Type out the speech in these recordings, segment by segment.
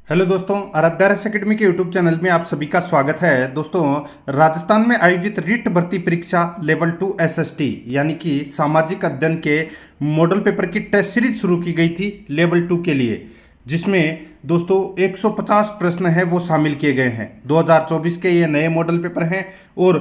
Hello दोस्तों, आराध्यारस academy के YouTube channel में आप सभी का स्वागत है। दोस्तों, राजस्थान में आयोजित रीट भर्ती परीक्षा लेवल 2 एसएसटी यानी कि सामाजिक अध्ययन के मॉडल पेपर की टेस्ट सीरीज शुरू की गई थी लेवल 2 के लिए, जिसमें दोस्तों 150 प्रश्न है वो शामिल किए गए हैं। 2024 के ये नए मॉडल पेपर हैं और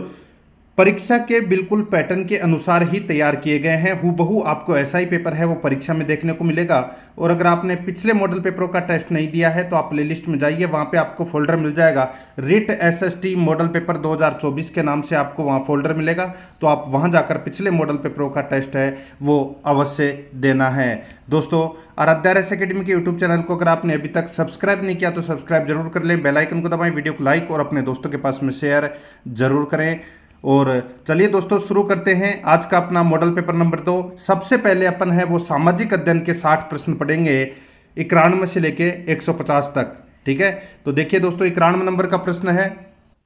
परीक्षा के बिल्कुल पैटर्न के अनुसार ही तैयार किए गए हैं। हूबहू आपको ऐसा ही पेपर है वो परीक्षा में देखने को मिलेगा। और अगर आपने पिछले मॉडल पेपरों का टेस्ट नहीं दिया है तो आप प्लेलिस्ट में जाइए, वहाँ पे आपको फोल्डर मिल जाएगा रिट एसएसटी मॉडल पेपर 2024 के नाम से आपको वहाँ फोल्डर मिलेगा। तो आप वहाँ जाकर पिछले मॉडल पेपरों का टेस्ट है वो अवश्य देना है। दोस्तों, आराध्यारस एकेडमी के यूट्यूब चैनल को अगर आपने अभी तक सब्सक्राइब नहीं किया तो सब्सक्राइब जरूर कर लें, बेल आइकन को दबाएं, वीडियो को लाइक और अपने दोस्तों के पास में शेयर जरूर करें। और चलिए दोस्तों, शुरू करते हैं आज का अपना मॉडल पेपर नंबर 2। सबसे पहले अपन है वो सामाजिक अध्ययन के 60 प्रश्न पढ़ेंगे 91 से लेके 150 तक। ठीक है, तो देखिए दोस्तों, 91 नंबर का प्रश्न है,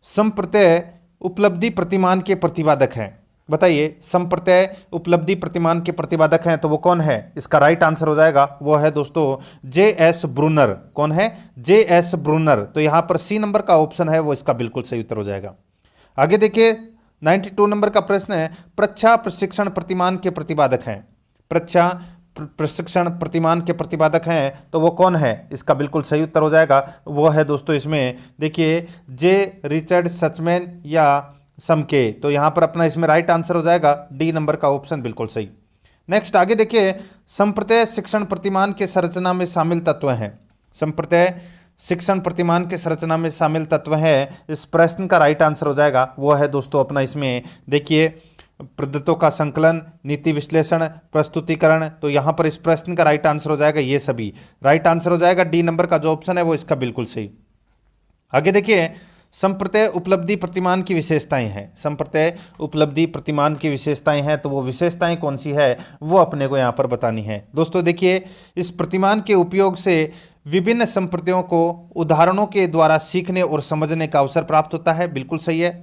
संप्रत्यय उपलब्धि प्रतिमान के प्रतिपादक हैं। बताइए, संप्रत्यय उपलब्धि प्रतिमान के प्रतिपादक हैं तो वो कौन है? इसका राइट आंसर हो जाएगा वो है दोस्तों J.S. ब्रूनर। कौन है? J.S. ब्रूनर। तो यहां पर सी नंबर का ऑप्शन है वो इसका बिल्कुल सही उत्तर हो जाएगा। आगे देखिए, 92 नंबर का प्रश्न है, प्रच्छा प्रशिक्षण प्रतिमान के प्रतिपादक हैं। प्रच्छा प्रशिक्षण प्रतिमान के प्रतिपादक हैं तो वो कौन है? इसका बिल्कुल सही उत्तर हो जाएगा वो है दोस्तों, इसमें देखिए जे रिचर्ड सचमैन या समके। तो यहाँ पर अपना इसमें राइट आंसर हो जाएगा डी नंबर का ऑप्शन बिल्कुल सही। नेक्स्ट आगे देखिए, संप्रत्यय शिक्षण प्रतिमान के संरचना में शामिल तत्व हैं। संप्रत्यय शिक्षण प्रतिमान के संरचना में शामिल तत्व है, इस प्रश्न का राइट आंसर हो जाएगा वो है दोस्तों अपना इसमें देखिए पद्धतों का संकलन, नीति विश्लेषण, प्रस्तुतिकरण। तो यहाँ पर इस प्रश्न का राइट आंसर हो जाएगा ये सभी। राइट आंसर हो जाएगा डी नंबर का जो ऑप्शन है वो इसका बिल्कुल सही। आगे देखिए, संप्रत्यय उपलब्धि प्रतिमान की विशेषताएं हैं। संप्रत्यय उपलब्धि प्रतिमान की विशेषताएं हैं तो वो विशेषताएं कौन सी है वो अपने को यहाँ पर बतानी है। दोस्तों देखिए, इस प्रतिमान के उपयोग से विभिन्न संप्रत्ययों को उदाहरणों के द्वारा सीखने और समझने का अवसर प्राप्त होता है। बिल्कुल सही है।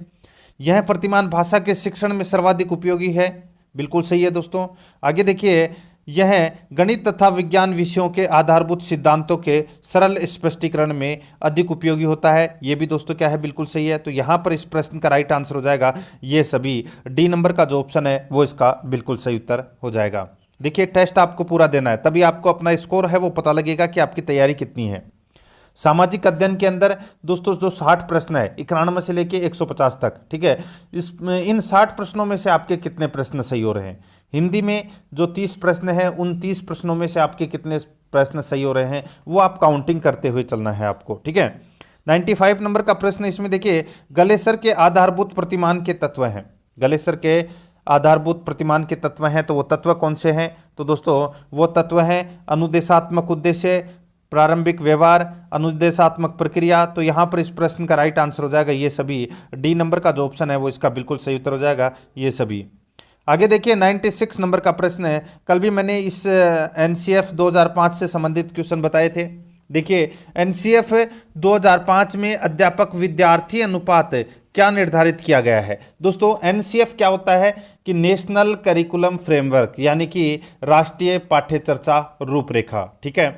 यह प्रतिमान भाषा के शिक्षण में सर्वाधिक उपयोगी है। बिल्कुल सही है दोस्तों। आगे देखिए, यह गणित तथा विज्ञान विषयों के आधारभूत सिद्धांतों के सरल स्पष्टीकरण में अधिक उपयोगी होता है। यह भी दोस्तों क्या है? बिल्कुल सही है। तो यहाँ पर इस प्रश्न का राइट आंसर हो जाएगा ये सभी। डी नंबर का जो ऑप्शन है वो इसका बिल्कुल सही उत्तर हो जाएगा। देखिए, टेस्ट आपको पूरा देना है तभी आपको अपना स्कोर है वो पता लगेगा कि आपकी तैयारी कितनी है। सामाजिक अध्ययन के अंदर दोस्तों जो 60 प्रश्न है 91 से लेके 150 तक, ठीक है, इन 60 प्रश्नों में से आपके कितने प्रश्न सही हो रहे हैं? हिंदी में जो 30 प्रश्न हैं उन 30 प्रश्नों में से आपके कितने प्रश्न सही हो रहे हैं वो आप काउंटिंग करते हुए चलना है आपको। ठीक है, 95 नंबर का प्रश्न इसमें देखिए, गलेसर के आधारभूत प्रतिमान के तत्व हैं। गलेसर के आधारभूत प्रतिमान के तत्व हैं तो वो तत्व कौन से हैं? तो दोस्तों वो तत्व हैं अनुदेशात्मक उद्देश्य, प्रारंभिक व्यवहार, अनुदेशात्मक प्रक्रिया। तो यहाँ पर इस प्रश्न का राइट आंसर हो जाएगा ये सभी। डी नंबर का जो ऑप्शन है वो इसका बिल्कुल सही उत्तर हो जाएगा ये सभी। आगे देखिए, 96 नंबर का प्रश्न है, कल भी मैंने इस एनसीएफ 2005 से संबंधित क्वेश्चन बताए थे। देखिए, एनसीएफ 2005 में अध्यापक विद्यार्थी अनुपात क्या निर्धारित किया गया है? दोस्तों एनसीएफ क्या होता है कि नेशनल करिकुलम फ्रेमवर्क, यानी कि राष्ट्रीय पाठ्य चर्चा रूपरेखा। ठीक है,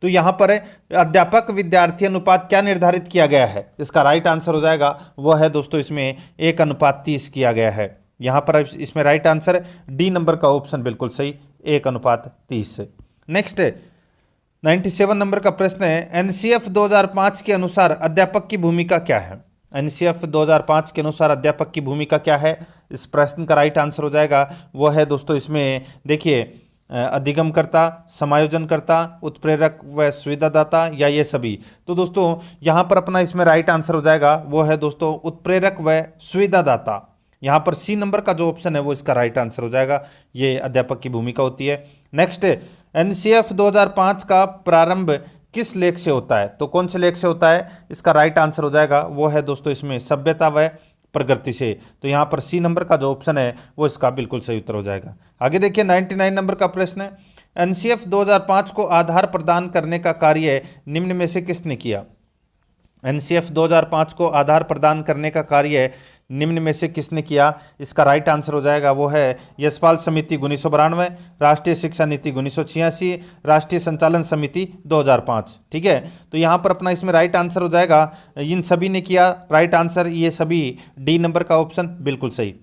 तो यहां पर अध्यापक विद्यार्थी अनुपात क्या निर्धारित किया गया है? इसका राइट आंसर हो जाएगा वो है दोस्तों इसमें 1:30 किया गया है। यहां पर इसमें राइट आंसर डी नंबर का ऑप्शन बिल्कुल सही, 1:30। नेक्स्ट 97 नंबर का प्रश्न है, एनसीएफ 2005 के अनुसार अध्यापक की भूमिका क्या है? एनसीएफ 2005 के अनुसार अध्यापक की भूमिका क्या है? इस प्रश्न का राइट आंसर हो जाएगा वो है दोस्तों इसमें देखिए अधिगमकर्ता, समायोजनकर्ता, उत्प्रेरक व सुविधादाता या ये सभी। तो दोस्तों यहाँ पर अपना इसमें राइट आंसर हो जाएगा वो है दोस्तों उत्प्रेरक व सुविधादाता। यहाँ पर सी नंबर का जो ऑप्शन है वो इसका राइट आंसर हो जाएगा, ये अध्यापक की भूमिका होती है। नेक्स्ट, एनसीएफ 2005 का प्रारंभ किस लेख से होता है? तो कौन से लेख से होता है? इसका राइट आंसर हो जाएगा वो है दोस्तों इसमें सभ्यता व प्रगति से। तो यहाँ पर सी नंबर का जो ऑप्शन है वो इसका बिल्कुल सही उत्तर हो जाएगा। आगे देखिए, 99 नंबर का प्रश्न है, एनसीएफ 2005 को आधार प्रदान करने का कार्य निम्न में से किसने किया? एनसीएफ 2005 को आधार प्रदान करने का कार्य निम्न में से किसने किया? इसका राइट आंसर हो जाएगा वो है यशपाल समिति 1992, राष्ट्रीय शिक्षा नीति 1986, राष्ट्रीय संचालन समिति 2005। ठीक है, तो यहाँ पर अपना इसमें राइट आंसर हो जाएगा, इन सभी ने किया राइट आंसर, ये सभी डी नंबर का ऑप्शन बिल्कुल सही।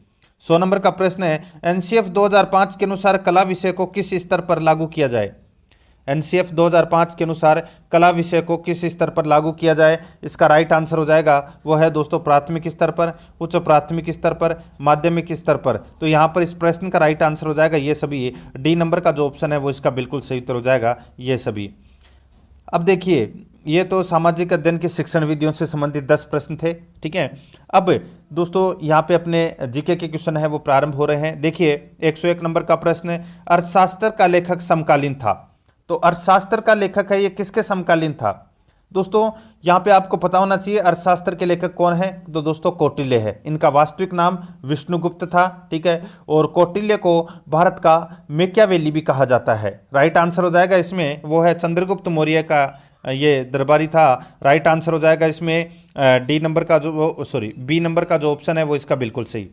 100 नंबर का प्रश्न है, एनसीएफ 2005 के अनुसार कला विषय को किस स्तर पर लागू किया जाए? एनसीएफ 2005 के अनुसार कला विषय को किस स्तर पर लागू किया जाए? इसका राइट आंसर हो जाएगा वो है दोस्तों प्राथमिक स्तर पर, उच्च प्राथमिक स्तर पर, माध्यमिक स्तर पर। तो यहाँ पर इस प्रश्न का राइट आंसर हो जाएगा ये सभी, डी नंबर का जो ऑप्शन है वो इसका बिल्कुल सही उत्तर हो जाएगा ये सभी। अब देखिए, ये तो सामाजिक अध्ययन की शिक्षण विधियों से संबंधित 10 प्रश्न थे। ठीक है, अब दोस्तों यहाँ पे अपने जीके के क्वेश्चन है वो प्रारंभ हो रहे हैं। देखिए 101 नंबर का प्रश्न है, अर्थशास्त्र का लेखक समकालीन था। तो अर्थशास्त्र का लेखक है ये किसके समकालीन था? दोस्तों यहाँ पे आपको पता होना चाहिए अर्थशास्त्र के लेखक कौन है, तो दोस्तों कौटिल्य है। इनका वास्तविक नाम विष्णुगुप्त था। ठीक है, और कौटिल्य को भारत का मेकियावेली भी कहा जाता है। राइट आंसर हो जाएगा इसमें वो है चंद्रगुप्त मौर्य का ये दरबारी था। राइट आंसर हो जाएगा इसमें डी नंबर का जो बी नंबर का जो ऑप्शन है वो इसका बिल्कुल सही।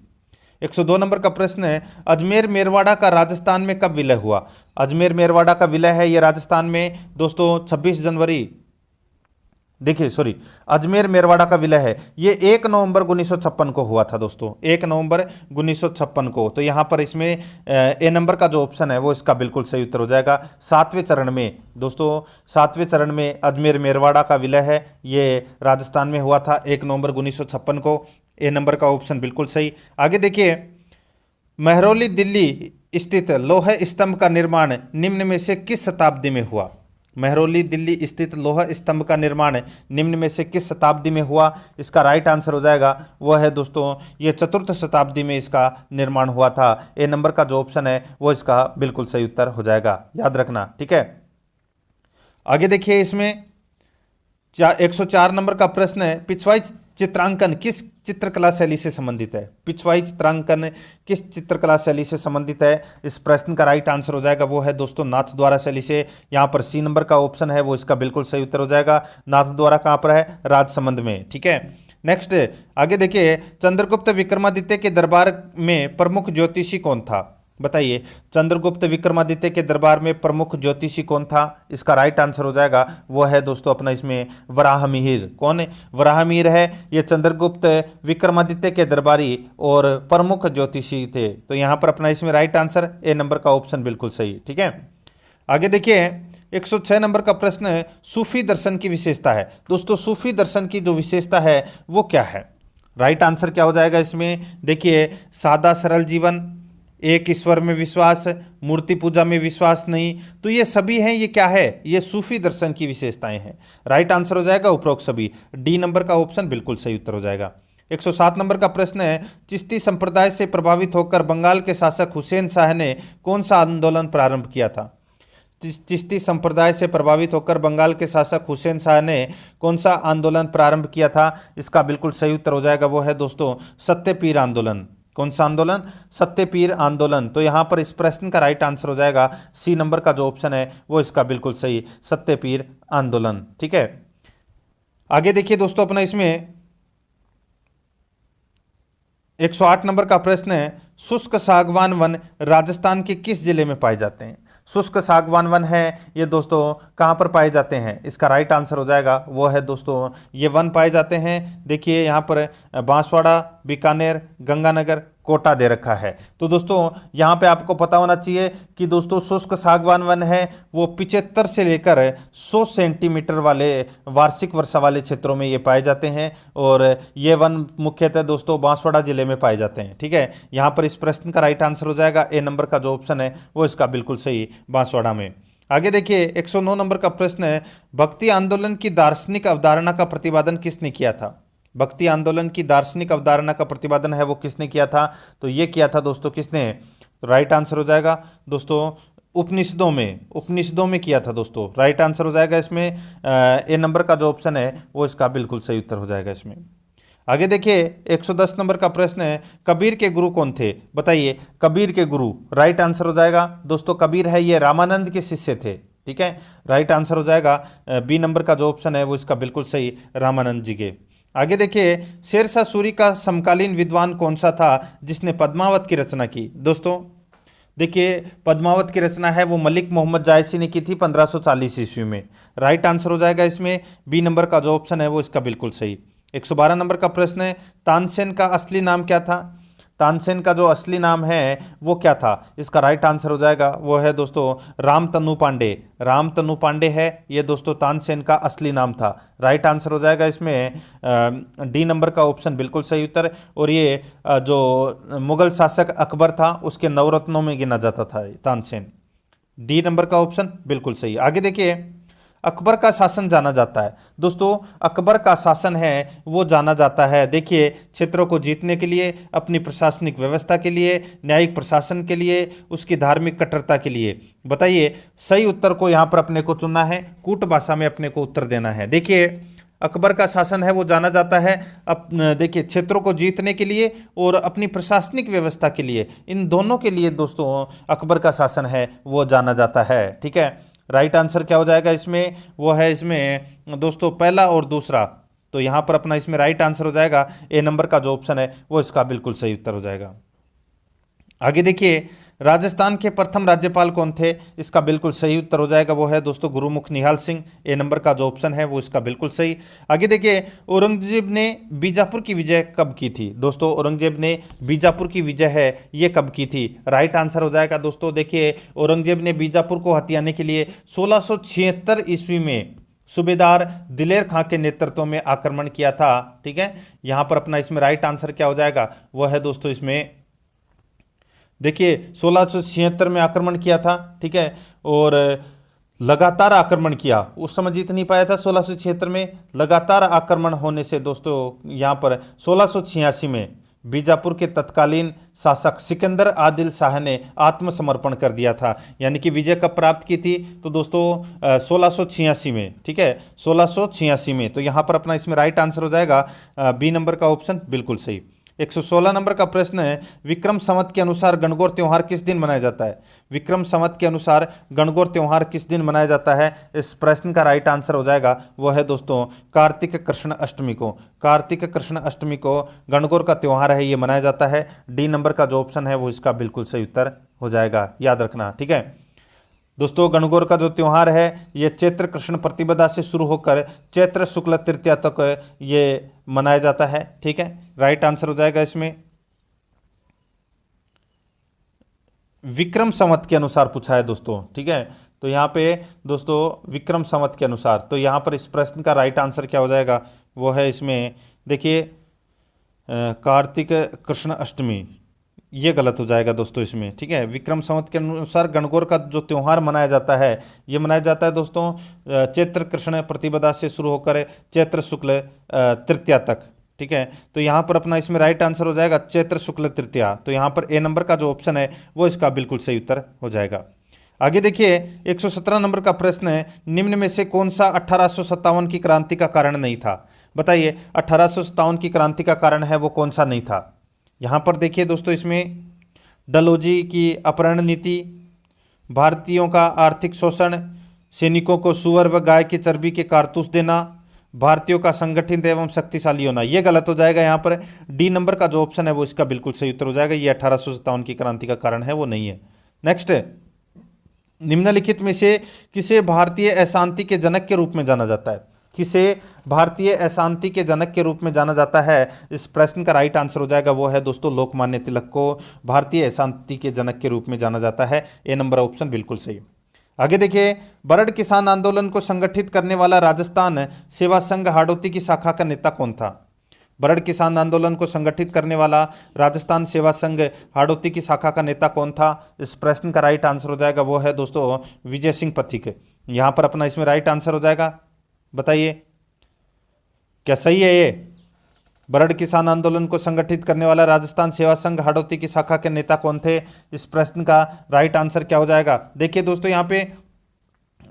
102 नंबर का प्रश्न है, अजमेर मेरवाड़ा का राजस्थान में कब विलय हुआ? अजमेर मेरवाड़ा का विलय है ये राजस्थान में दोस्तों 26 जनवरी, देखिए अजमेर मेरवाड़ा का विलय है ये 1 नवंबर 1956 को हुआ था दोस्तों, 1 नवंबर 1956 को। तो यहाँ पर इसमें ए नंबर का जो ऑप्शन है वो इसका बिल्कुल सही उत्तर हो जाएगा। 7वें चरण में दोस्तों, 7वें चरण में अजमेर मेरवाड़ा का विलय है ये राजस्थान में हुआ था 1 नवंबर 1956 को। ए नंबर का ऑप्शन बिल्कुल सही। आगे देखिए, महरौली दिल्ली स्थित लौह स्तंभ का निर्माण निम्न में से किस शताब्दी में हुआ? महरौली दिल्ली स्थित लौह स्तंभ का निर्माण निम्न में से किस शताब्दी में हुआ? इसका राइट आंसर हो जाएगा वह है दोस्तों ये 4th शताब्दी में इसका निर्माण हुआ था। ए नंबर का जो ऑप्शन है वो इसका बिल्कुल सही उत्तर हो जाएगा, याद रखना। ठीक है, आगे देखिए, इसमें 104 नंबर का प्रश्न है, पिछवाई चित्रांकन किस चित्रकला शैली से संबंधित है? पिछवाई चित्रांकन किस चित्रकला शैली से संबंधित है? इस प्रश्न का राइट आंसर हो जाएगा वो है दोस्तों नाथ द्वारा शैली से। यहाँ पर सी नंबर का ऑप्शन है वो इसका बिल्कुल सही उत्तर हो जाएगा। नाथ द्वारा कहाँ पर है? राजसमंद में। ठीक है, नेक्स्ट आगे देखिए, चंद्रगुप्त विक्रमादित्य के दरबार में प्रमुख ज्योतिषी कौन था? बताइए, चंद्रगुप्त विक्रमादित्य के दरबार में प्रमुख ज्योतिषी कौन था? इसका राइट आंसर हो जाएगा वो है दोस्तों अपना इसमें वराहमिहिर। कौन है? वराहमिहिर है ये चंद्रगुप्त विक्रमादित्य के दरबारी और प्रमुख ज्योतिषी थे। तो यहाँ पर अपना इसमें राइट आंसर ए नंबर का ऑप्शन बिल्कुल सही। ठीक है, आगे देखिए 106 नंबर का प्रश्न है, सूफी दर्शन की विशेषता है। दोस्तों सूफी दर्शन की जो विशेषता है वो क्या है? राइट आंसर क्या हो जाएगा इसमें? देखिए, सादा सरल जीवन, एक ईश्वर में विश्वास, मूर्ति पूजा में विश्वास नहीं, तो ये सभी हैं, ये क्या है? ये सूफी दर्शन की विशेषताएं हैं। राइट आंसर हो जाएगा उपरोक्त सभी, डी नंबर का ऑप्शन बिल्कुल सही उत्तर हो जाएगा। 107 नंबर का प्रश्न है, चिश्ती संप्रदाय से प्रभावित होकर बंगाल के शासक हुसैन शाह ने कौन सा आंदोलन प्रारंभ किया था? चिश्ती संप्रदाय से प्रभावित होकर बंगाल के शासक हुसैन शाह ने कौन सा आंदोलन प्रारंभ किया था? इसका बिल्कुल सही उत्तर हो जाएगा वो है दोस्तों सत्यपीर आंदोलन। कौन सा आंदोलन? सत्यपीर आंदोलन। तो यहाँ पर इस प्रश्न का राइट आंसर हो जाएगा सी नंबर का जो ऑप्शन है वो इसका बिल्कुल सही, सत्यपीर आंदोलन। ठीक है, आगे देखिए दोस्तों अपना इसमें 108 नंबर का प्रश्न है, शुष्क सागवान वन राजस्थान के किस जिले में पाए जाते हैं? शुष्क सागवान वन है ये दोस्तों कहाँ पर पाए जाते हैं? इसका राइट आंसर हो जाएगा वो है दोस्तों ये वन पाए जाते हैं, देखिए यहाँ पर बांसवाड़ा, बीकानेर, गंगानगर, कोटा दे रखा है। तो दोस्तों यहाँ पे आपको पता होना चाहिए कि दोस्तों शुष्क सागवान वन है वो 75 से लेकर 100 सेंटीमीटर वाले वार्षिक वर्षा वाले क्षेत्रों में ये पाए जाते हैं और ये वन मुख्यतः दोस्तों बांसवाड़ा जिले में पाए जाते हैं। ठीक है, यहाँ पर इस प्रश्न का राइट आंसर हो जाएगा ए नंबर का जो ऑप्शन है वो इसका बिल्कुल सही, बांसवाड़ा में। आगे देखिए 109 नंबर का प्रश्न है, भक्ति आंदोलन की दार्शनिक अवधारणा का प्रतिपादन किसने किया था? भक्ति आंदोलन की दार्शनिक अवधारणा का प्रतिपादन है वो किसने किया था? तो ये किया था दोस्तों किसने? तो राइट आंसर हो जाएगा दोस्तों उपनिषदों में किया था दोस्तों। राइट आंसर हो जाएगा इसमें ए नंबर का जो ऑप्शन है वो इसका बिल्कुल सही उत्तर हो जाएगा इसमें। आगे देखिए 110 नंबर का प्रश्न है, कबीर के गुरु कौन थे? बताइए, कबीर के गुरु। राइट आंसर हो जाएगा दोस्तों कबीर है ये रामानंद के शिष्य थे। ठीक है, राइट आंसर हो जाएगा बी नंबर का जो ऑप्शन है वो इसका बिल्कुल सही, रामानंद जी के। आगे देखिए, शेरशाह सूरी का समकालीन विद्वान कौन सा था जिसने पद्मावत की रचना की। दोस्तों देखिए, पद्मावत की रचना है वो मलिक मोहम्मद जायसी ने की थी 1540 ईस्वी में। राइट आंसर हो जाएगा इसमें बी नंबर का जो ऑप्शन है वो इसका बिल्कुल सही। 112 नंबर का प्रश्न है, तानसेन का असली नाम क्या था। तानसेन का जो असली नाम है वो क्या था। इसका राइट आंसर हो जाएगा वो है दोस्तों रामतनु पांडे। रामतनु पांडे है ये दोस्तों तानसेन का असली नाम था। राइट आंसर हो जाएगा इसमें डी नंबर का ऑप्शन बिल्कुल सही उत्तर। और ये जो मुगल शासक अकबर था उसके नवरत्नों में गिना जाता था तानसेन। डी नंबर का ऑप्शन बिल्कुल सही। आगे देखिए, अकबर का शासन जाना जाता है। दोस्तों अकबर का शासन है वो जाना जाता है, देखिए, क्षेत्रों को जीतने के लिए, अपनी प्रशासनिक व्यवस्था के लिए, न्यायिक प्रशासन के लिए, उसकी धार्मिक कट्टरता के लिए। बताइए सही उत्तर को यहाँ पर अपने को चुनना है, कूट भाषा में अपने को उत्तर देना है। देखिए अकबर का शासन है वो जाना जाता है देखिए क्षेत्रों को जीतने के लिए और अपनी प्रशासनिक व्यवस्था के लिए, इन दोनों के लिए दोस्तों अकबर का शासन है वो जाना जाता है। ठीक है, राइट आंसर क्या हो जाएगा इसमें, वो है इसमें दोस्तों पहला और दूसरा। तो यहाँ पर अपना इसमें राइट आंसर हो जाएगा ए नंबर का जो ऑप्शन है वो इसका बिल्कुल सही उत्तर हो जाएगा। आगे देखिए, राजस्थान के प्रथम राज्यपाल कौन थे। इसका बिल्कुल सही उत्तर हो जाएगा वो है दोस्तों गुरुमुख निहाल सिंह। ए नंबर का जो ऑप्शन है वो इसका बिल्कुल सही। आगे देखिए, औरंगजेब ने बीजापुर की विजय कब की थी। दोस्तों औरंगजेब ने बीजापुर की विजय है ये कब की थी। राइट आंसर हो जाएगा दोस्तों, देखिए औरंगजेब ने बीजापुर को हथियाने के लिए 1676 ईस्वी में सूबेदार दिलेर खां के नेतृत्व में आक्रमण किया था। ठीक है, यहां पर अपना इसमें राइट आंसर क्या हो जाएगा वो है दोस्तों इसमें देखिए 1676 में आक्रमण किया था। ठीक है, और लगातार आक्रमण किया, उस समय जीत नहीं पाया था 1676 में, लगातार आक्रमण होने से दोस्तों यहाँ पर 1686 में बीजापुर के तत्कालीन शासक सिकंदर आदिल शाह ने आत्मसमर्पण कर दिया था। यानी कि विजय कब प्राप्त की थी तो दोस्तों 1686 में। ठीक है, 1686 में। तो यहाँ पर अपना इसमें राइट आंसर हो जाएगा बी नंबर का ऑप्शन बिल्कुल सही। 116 नंबर का प्रश्न है, विक्रम संवत के अनुसार गणगौर त्योहार किस दिन मनाया जाता है। विक्रम संवत के अनुसार गणगौर त्योहार किस दिन मनाया जाता है। इस प्रश्न का राइट आंसर हो जाएगा वो है दोस्तों कार्तिक कृष्ण अष्टमी को। कार्तिक कृष्ण अष्टमी को गणगौर का त्योहार है ये मनाया जाता है। डी नंबर का जो ऑप्शन है वो इसका बिल्कुल सही उत्तर हो जाएगा, याद रखना। ठीक है दोस्तों, गणगौर का जो त्यौहार है ये चैत्र कृष्ण प्रतिपदा से शुरू होकर चैत्र शुक्ल तृतीया तक ये मनाया जाता है। ठीक है, राइट आंसर हो जाएगा इसमें विक्रम संवत के अनुसार पूछा है दोस्तों। ठीक है, तो यहाँ पे दोस्तों विक्रम संवत के अनुसार, तो यहाँ पर इस प्रश्न का राइट आंसर क्या हो जाएगा वो है इसमें देखिए कार्तिक कृष्ण अष्टमी, ये गलत हो जाएगा दोस्तों इसमें। ठीक है, विक्रम संवत के अनुसार गणगौर का जो त्यौहार मनाया जाता है ये मनाया जाता है दोस्तों चैत्र कृष्ण प्रतिपदा से शुरू होकर चैत्र शुक्ल तृतीया तक। ठीक है, तो यहाँ पर अपना इसमें राइट आंसर हो जाएगा चैत्र शुक्ल तृतीया। तो यहाँ पर ए नंबर का जो ऑप्शन है वो इसका बिल्कुल सही उत्तर हो जाएगा। आगे देखिए 117 नंबर का प्रश्न है, निम्न में से कौन सा 1857 की क्रांति का कारण नहीं था। बताइए 1857 की क्रांति का कारण है वो कौन सा नहीं था। यहाँ पर देखिए दोस्तों इसमें डलहौजी की अपहरण नीति, भारतीयों का आर्थिक शोषण, सैनिकों को सुअर व गाय की चर्बी के कारतूस देना, भारतीयों का संगठित एवं शक्तिशाली होना, ये गलत हो जाएगा। यहाँ पर डी नंबर का जो ऑप्शन है वो इसका बिल्कुल सही उत्तर हो जाएगा। ये 1857 की क्रांति का कारण है वो नहीं है। नेक्स्ट, निम्नलिखित में से किसे भारतीय अशांति के जनक के रूप में जाना जाता है। किसे भारतीय अशांति के जनक के रूप में जाना जाता है। इस प्रश्न का राइट आंसर हो जाएगा वो है दोस्तों लोकमान्य तिलक को भारतीय अशांति के जनक के रूप में जाना जाता है। ए नंबर ऑप्शन बिल्कुल सही। आगे देखिए, बरड़ किसान आंदोलन को संगठित करने वाला राजस्थान सेवा संघ हाड़ौती की शाखा का नेता कौन था। बरड़ किसान आंदोलन को संगठित करने वाला राजस्थान सेवा संघ हाड़ौती की शाखा का नेता कौन था। इस प्रश्न का राइट आंसर हो जाएगा वो है दोस्तों विजय सिंह पथिक। यहाँ पर अपना इसमें राइट आंसर हो जाएगा, बताइए क्या सही है ये। बरड़ किसान आंदोलन को संगठित करने वाला राजस्थान सेवा संघ हाड़ौती की शाखा के नेता कौन थे। इस प्रश्न का राइट आंसर क्या हो जाएगा। देखिए दोस्तों यहाँ पे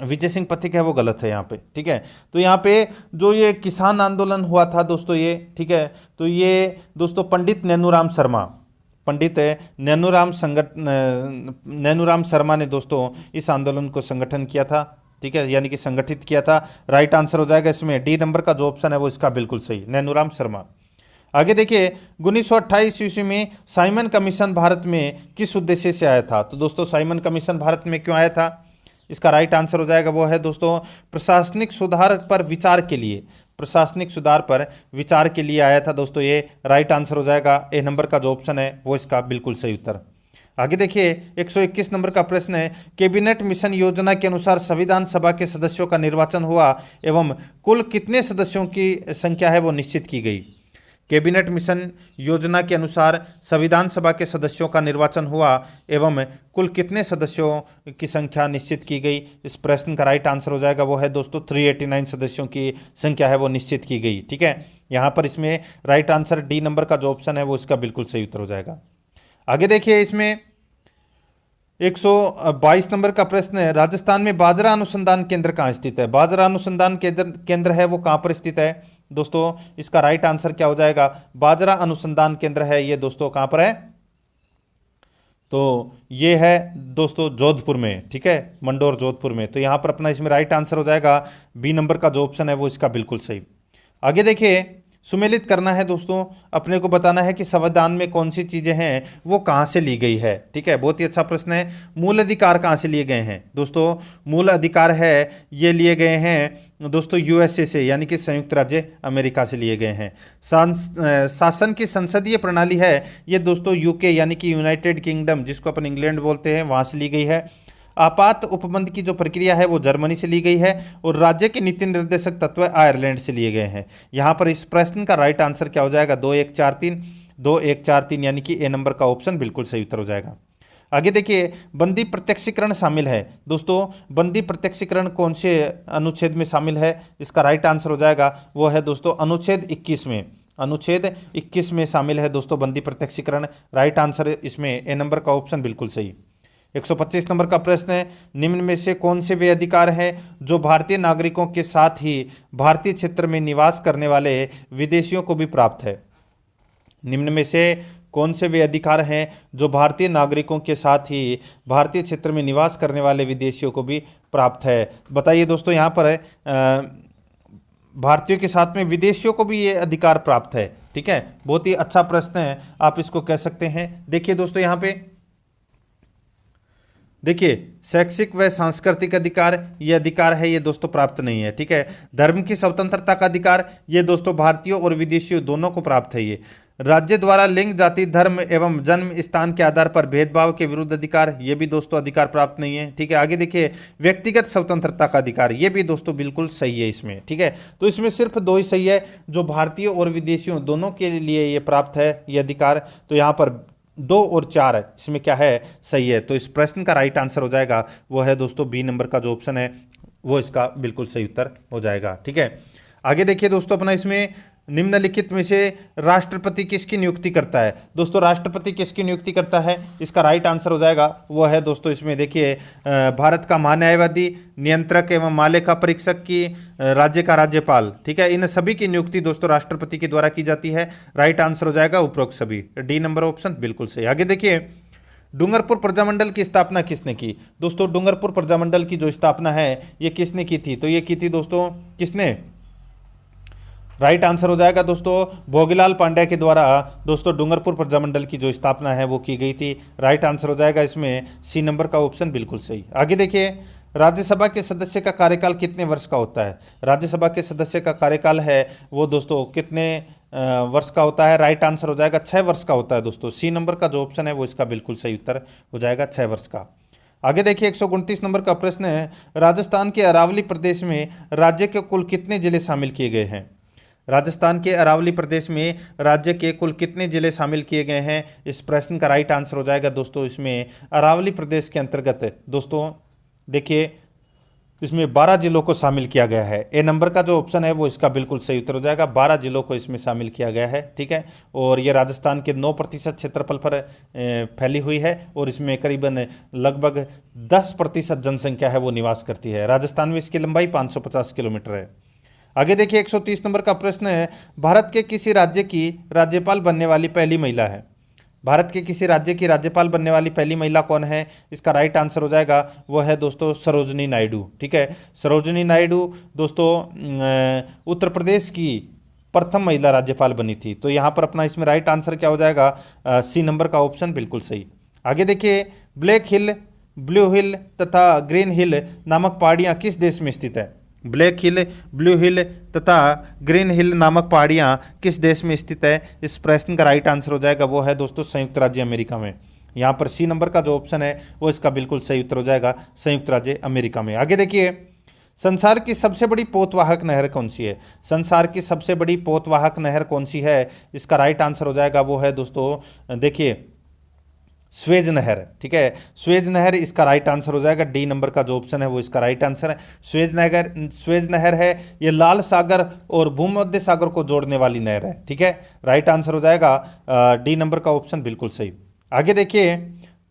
विजय सिंह पथिक है वो गलत है यहाँ पे। ठीक है, तो यहाँ पे जो ये किसान आंदोलन हुआ था दोस्तों ये, ठीक है, तो ये दोस्तों पंडित नैनूराम शर्मा, पंडित नैनूराम शर्मा ने दोस्तों इस आंदोलन को संगठन किया था। ठीक है, यानी कि संगठित किया था। राइट आंसर हो जाएगा इसमें डी नंबर का जो ऑप्शन है वो इसका बिल्कुल सही, नैनूराम शर्मा। आगे देखिए 1928 ईस्वी में साइमन कमीशन भारत में किस उद्देश्य से आया था? तो दोस्तों साइमन कमीशन भारत में क्यों आया था? इसका राइट आंसर हो जाएगा वो है दोस्तों प्रशासनिक सुधार पर विचार के लिए, प्रशासनिक सुधार पर विचार के लिए आया था दोस्तों। ये राइट आंसर हो जाएगा ए नंबर का जो ऑप्शन है वो इसका बिल्कुल सही उत्तर। आगे देखिए 121 नंबर का प्रश्न है, कैबिनेट मिशन योजना के अनुसार संविधान सभा के सदस्यों का निर्वाचन हुआ एवं कुल कितने सदस्यों की संख्या है वो निश्चित की गई? कैबिनेट मिशन योजना के अनुसार संविधान सभा के सदस्यों का निर्वाचन हुआ एवं कुल कितने सदस्यों की संख्या निश्चित की गई? इस प्रश्न का राइट आंसर हो जाएगा वो है दोस्तों 389 सदस्यों की संख्या है वो निश्चित की गई। ठीक है, यहाँ पर इसमें राइट आंसर डी नंबर का जो ऑप्शन है वो इसका बिल्कुल सही उत्तर हो जाएगा। आगे देखिए इसमें 122 नंबर का प्रश्न है, राजस्थान में बाजरा अनुसंधान केंद्र कहाँ स्थित है? बाजरा अनुसंधान केंद्र है वो कहाँ पर स्थित है दोस्तों? इसका राइट आंसर क्या हो जाएगा? बाजरा अनुसंधान केंद्र है ये दोस्तों कहाँ पर है? तो ये है दोस्तों जोधपुर में। ठीक है, मंडोर जोधपुर में। तो यहाँ पर अपना इसमें राइट आंसर हो जाएगा बी नंबर का जो ऑप्शन है वो इसका बिल्कुल सही। आगे देखिए सुमेलित करना है दोस्तों, अपने को बताना है कि संविधान में कौन सी चीज़ें हैं वो कहाँ से ली गई है। ठीक है, बहुत ही अच्छा प्रश्न है। मूल अधिकार कहाँ से लिए गए हैं दोस्तों? मूल अधिकार है ये लिए गए हैं दोस्तों यूएसए से, यानी कि संयुक्त राज्य अमेरिका से लिए गए हैं। शासन की संसदीय प्रणाली है ये दोस्तों यूके यानी कि यूनाइटेड किंगडम, जिसको अपन इंग्लैंड बोलते हैं, वहाँ से ली गई है। आपात उपबंध की जो प्रक्रिया है वो जर्मनी से ली गई है और राज्य के नीति निर्देशक तत्व आयरलैंड से लिए गए हैं। यहाँ पर इस प्रश्न का राइट आंसर क्या हो जाएगा? 2143 यानी कि ए नंबर का ऑप्शन बिल्कुल सही उत्तर हो जाएगा। आगे देखिए बंदी प्रत्यक्षीकरण शामिल है दोस्तों। बंदी प्रत्यक्षीकरण कौन से अनुच्छेद में शामिल है? इसका राइट आंसर हो जाएगा वो है दोस्तों अनुच्छेद 21 में। अनुच्छेद 21 में शामिल है दोस्तों बंदी प्रत्यक्षीकरण। राइट आंसर इसमें ए नंबर का ऑप्शन बिल्कुल सही। 125 नंबर का प्रश्न है, निम्न में से कौन से वे अधिकार हैं जो भारतीय नागरिकों के साथ ही भारतीय क्षेत्र में निवास करने वाले विदेशियों को भी प्राप्त है? निम्न में से कौन से वे अधिकार हैं जो भारतीय नागरिकों के साथ ही भारतीय क्षेत्र में निवास करने वाले विदेशियों को भी प्राप्त है? बताइए दोस्तों, यहाँ पर भारतीयों के साथ में विदेशियों को भी ये अधिकार प्राप्त है। ठीक है, बहुत ही अच्छा प्रश्न है, आप इसको कह सकते हैं। देखिए दोस्तों यहाँ पे देखिए शैक्षिक व सांस्कृतिक अधिकार, ये अधिकार है ये दोस्तों प्राप्त नहीं है। ठीक है, धर्म की स्वतंत्रता का अधिकार ये दोस्तों भारतीयों और विदेशियों दोनों को प्राप्त है। ये राज्य द्वारा लिंग, जाति, धर्म एवं जन्म स्थान के आधार पर भेदभाव के विरुद्ध अधिकार, ये भी दोस्तों अधिकार प्राप्त नहीं है। ठीक है, आगे देखिए व्यक्तिगत स्वतंत्रता का अधिकार, ये भी दोस्तों बिल्कुल सही है इसमें। ठीक है, तो इसमें सिर्फ दो ही सही है, जो भारतीयों और विदेशियों दोनों के लिए ये प्राप्त है ये अधिकार। तो यहाँ पर 2 और 4 इसमें क्या है? सही है। तो इस प्रश्न का राइट आंसर हो जाएगा वो है दोस्तों बी नंबर का जो ऑप्शन है वो इसका बिल्कुल सही उत्तर हो जाएगा। ठीक है, आगे देखिए दोस्तों अपना इसमें निम्नलिखित में से राष्ट्रपति किसकी नियुक्ति करता है? दोस्तों राष्ट्रपति किसकी नियुक्ति करता है? इसका राइट आंसर हो जाएगा वो है दोस्तों इसमें देखिए भारत का महान्यायवादी, नियंत्रक एवं माल्यका परीक्षक की, राज्य का राज्यपाल। ठीक है, इन सभी की नियुक्ति दोस्तों राष्ट्रपति के द्वारा की जाती है। राइट आंसर हो जाएगा उपरोक्त सभी, डी नंबर ऑप्शन बिल्कुल सही। आगे देखिए डूंगरपुर प्रजामंडल की स्थापना किसने की? दोस्तों डूंगरपुर प्रजामंडल की जो स्थापना है ये किसने की थी? तो ये की थी दोस्तों किसने? राइट आंसर हो जाएगा दोस्तों भोगीलाल पांड्या के द्वारा दोस्तों डूंगरपुर प्रजामंडल की जो स्थापना है वो की गई थी। राइट आंसर हो जाएगा इसमें सी नंबर का ऑप्शन बिल्कुल सही। आगे देखिए राज्यसभा के सदस्य का कार्यकाल कितने वर्ष का होता है? राज्यसभा के सदस्य का कार्यकाल है वो दोस्तों कितने वर्ष का होता है? राइट आंसर हो जाएगा 6 वर्ष का होता है दोस्तों। सी नंबर का जो ऑप्शन है वो इसका बिल्कुल सही उत्तर हो जाएगा 6 वर्ष का। आगे देखिए 129 नंबर का प्रश्न है, राजस्थान के अरावली प्रदेश में राज्य के कुल कितने जिले शामिल किए गए हैं? राजस्थान के अरावली प्रदेश में राज्य के कुल कितने जिले शामिल किए गए हैं? इस प्रश्न का राइट आंसर हो जाएगा दोस्तों इसमें अरावली प्रदेश के अंतर्गत दोस्तों देखिए इसमें 12 जिलों को शामिल किया गया है। ए नंबर का जो ऑप्शन है वो इसका बिल्कुल सही उत्तर हो जाएगा। 12 जिलों को इसमें शामिल किया गया है। ठीक है, और ये राजस्थान के 9% क्षेत्रफल पर फैली हुई है और इसमें करीबन लगभग 10% जनसंख्या है वो निवास करती है। राजस्थान में इसकी लंबाई 550 किलोमीटर है। आगे देखिए 130 नंबर का प्रश्न है, भारत के किसी राज्य की राज्यपाल बनने वाली पहली महिला है? भारत के किसी राज्य की राज्यपाल बनने वाली पहली महिला कौन है? इसका राइट आंसर हो जाएगा वो है दोस्तों सरोजनी नायडू। ठीक है, सरोजनी नायडू दोस्तों उत्तर प्रदेश की प्रथम महिला राज्यपाल बनी थी। तो यहाँ पर अपना इसमें राइट आंसर क्या हो जाएगा? सी नंबर का ऑप्शन बिल्कुल सही। आगे देखिए, ब्लैक हिल, ब्लू हिल तथा ग्रीन हिल नामक पहाड़ियाँ किस देश में स्थित है? ब्लैक हिल, ब्लू हिल तथा ग्रीन हिल नामक पहाड़ियाँ किस देश में स्थित है? इस प्रश्न का राइट आंसर हो जाएगा वो है दोस्तों संयुक्त राज्य अमेरिका में। यहाँ पर सी नंबर का जो ऑप्शन है वो इसका बिल्कुल सही उत्तर हो जाएगा, संयुक्त राज्य अमेरिका में। आगे देखिए, संसार की सबसे बड़ी पोतवाहक नहर कौन सी है? संसार की सबसे बड़ी पोतवाहक नहर कौन सी है? इसका राइट आंसर हो जाएगा वो है दोस्तों देखिए स्वेज नहर। ठीक है, स्वेज नहर इसका राइट आंसर हो जाएगा। डी नंबर का जो ऑप्शन है वो इसका राइट आंसर है। स्वेज नहर है ये लाल सागर और भूमध्य सागर को जोड़ने वाली नहर है। ठीक है, राइट आंसर हो जाएगा डी नंबर का ऑप्शन बिल्कुल सही। आगे देखिए,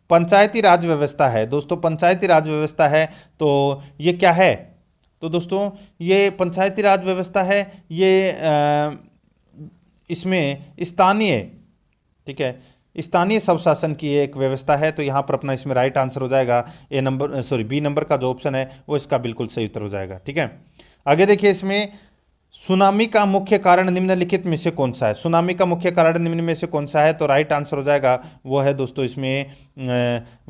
पंचायती राज व्यवस्था है दोस्तों, पंचायती राज व्यवस्था है तो ये क्या है? तो दोस्तों ये पंचायती राज व्यवस्था है, ये इसमें स्थानीय, ठीक है, स्थानीय स्वशासन की एक व्यवस्था है। तो यहाँ पर अपना इसमें राइट आंसर हो जाएगा बी नंबर का जो ऑप्शन है वो इसका बिल्कुल सही उत्तर हो जाएगा। ठीक है, आगे देखिए, इसमें सुनामी का मुख्य कारण निम्नलिखित में से कौन सा है? सुनामी का मुख्य कारण निम्न में से कौन सा है? तो राइट आंसर हो जाएगा वो है दोस्तों इसमें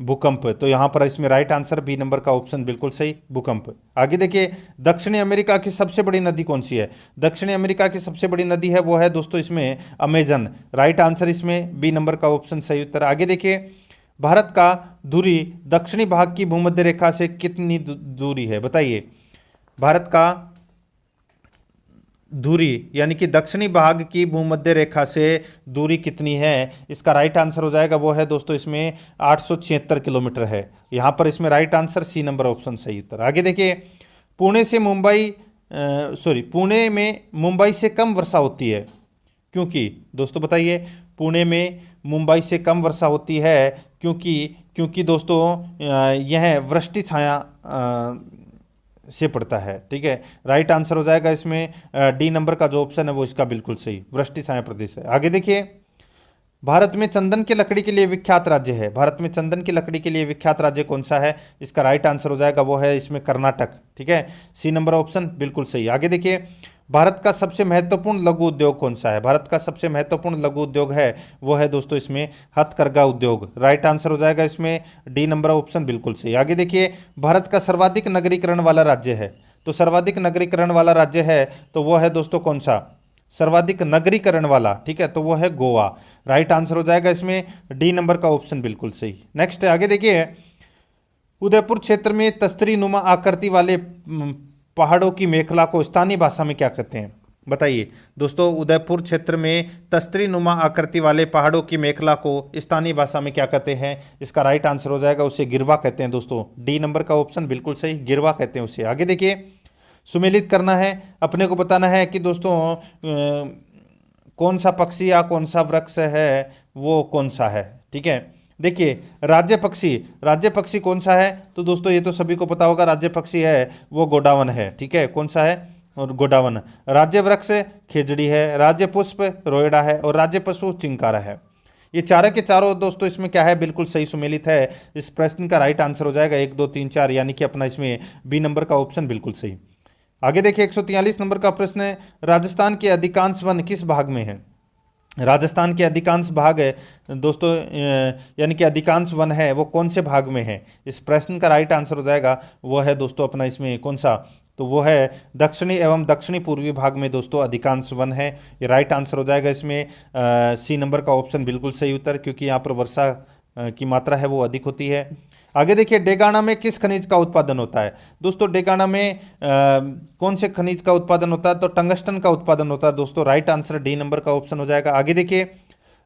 भूकंप। तो यहाँ पर इसमें राइट आंसर बी नंबर का ऑप्शन बिल्कुल सही, भूकंप। आगे देखिए, दक्षिणी अमेरिका की सबसे बड़ी नदी कौन सी है? दक्षिणी अमेरिका की सबसे बड़ी नदी है वो है दोस्तों इसमें अमेजन। राइट आंसर इसमें बी नंबर का ऑप्शन सही उत्तर। आगे देखिए, भारत का दूरी दक्षिणी भाग की भूमध्य रेखा से कितनी दूरी है? बताइए, भारत का दूरी यानी कि दक्षिणी भाग की भूमध्य रेखा से दूरी कितनी है? इसका राइट आंसर हो जाएगा वो है दोस्तों इसमें 876 किलोमीटर है। यहाँ पर इसमें right answer C number option सही उत्तर। आगे देखिए, पुणे में मुंबई से कम वर्षा होती है क्योंकि दोस्तों बताइए, पुणे में मुंबई से कम वर्षा होती है क्योंकि दोस्तों यह वृष्टि छाया से पड़ता है। ठीक है, राइट आंसर हो जाएगा इसमें डी नंबर का जो ऑप्शन है वो इसका बिल्कुल सही, वृष्टि छाया प्रदेश है। आगे देखिए, भारत में चंदन की लकड़ी के लिए विख्यात राज्य है। भारत में चंदन की लकड़ी के लिए विख्यात राज्य कौन सा है? इसका राइट आंसर हो जाएगा वो है इसमें कर्नाटक। ठीक है, सी नंबर ऑप्शन बिल्कुल सही। आगे देखिए, भारत का सबसे महत्वपूर्ण लघु उद्योग कौन सा है? भारत का सबसे महत्वपूर्ण लघु उद्योग है वो है दोस्तों इसमें हथकरघा उद्योग। राइट आंसर हो जाएगा इसमें डी नंबर ऑप्शन बिल्कुल सही। आगे देखिए, भारत का सर्वाधिक नगरीकरण वाला राज्य है। तो सर्वाधिक नगरीकरण वाला राज्य है तो वो है दोस्तों कौन सा? सर्वाधिक नगरीकरण वाला, ठीक है, तो वो है गोवा। राइट आंसर हो जाएगा इसमें डी नंबर का ऑप्शन बिल्कुल सही। नेक्स्ट आगे देखिए, उदयपुर क्षेत्र में तस्तरी नुमा आकृति वाले पहाड़ों की मेखला को स्थानीय भाषा में क्या कहते हैं? बताइए दोस्तों, उदयपुर क्षेत्र में तस्तरी नुमा आकृति वाले पहाड़ों की मेखला को स्थानीय भाषा में क्या कहते हैं? इसका राइट आंसर हो जाएगा उसे गिरवा कहते हैं दोस्तों। डी नंबर का ऑप्शन बिल्कुल सही, गिरवा कहते हैं उसे। आगे देखिए, सुमेलित करना है, अपने को बताना है कि दोस्तों कौन सा पक्षी या कौन सा वृक्ष है वो कौन सा है। ठीक है, देखिए, राज्य पक्षी कौन सा है? तो दोस्तों ये तो सभी को पता होगा, राज्य पक्षी है वो गोडावन है। ठीक है, कौन सा है? और गोडावन। राज्य वृक्ष खेजड़ी है, राज्य पुष्प रोएड़ा है और राज्य पशु चिंकारा है। ये चारों के चारों दोस्तों इसमें क्या है? बिल्कुल सही सुमेलित है। इस प्रश्न का राइट आंसर हो जाएगा 1 2 3 4, यानी कि अपना इसमें बी नंबर का ऑप्शन बिल्कुल सही। आगे देखिए, 143 नंबर का प्रश्न है, राजस्थान के अधिकांश वन किस भाग में है? राजस्थान के अधिकांश भाग है दोस्तों यानी कि अधिकांश वन है वो कौन से भाग में है? इस प्रश्न का राइट आंसर हो जाएगा वो है दोस्तों अपना इसमें कौन सा? तो वो है दक्षिणी एवं दक्षिणी पूर्वी भाग में दोस्तों अधिकांश वन है। ये राइट आंसर हो जाएगा इसमें सी नंबर का ऑप्शन बिल्कुल सही उत्तर, क्योंकि यहाँ पर वर्षा की मात्रा है वो अधिक होती है। आगे देखिए, डेगाना में किस खनिज का उत्पादन होता है? दोस्तों डेगाना में कौन से खनिज का उत्पादन होता है? तो टंगस्टन का उत्पादन होता है दोस्तों। राइट आंसर डी नंबर का ऑप्शन हो जाएगा। आगे देखिए,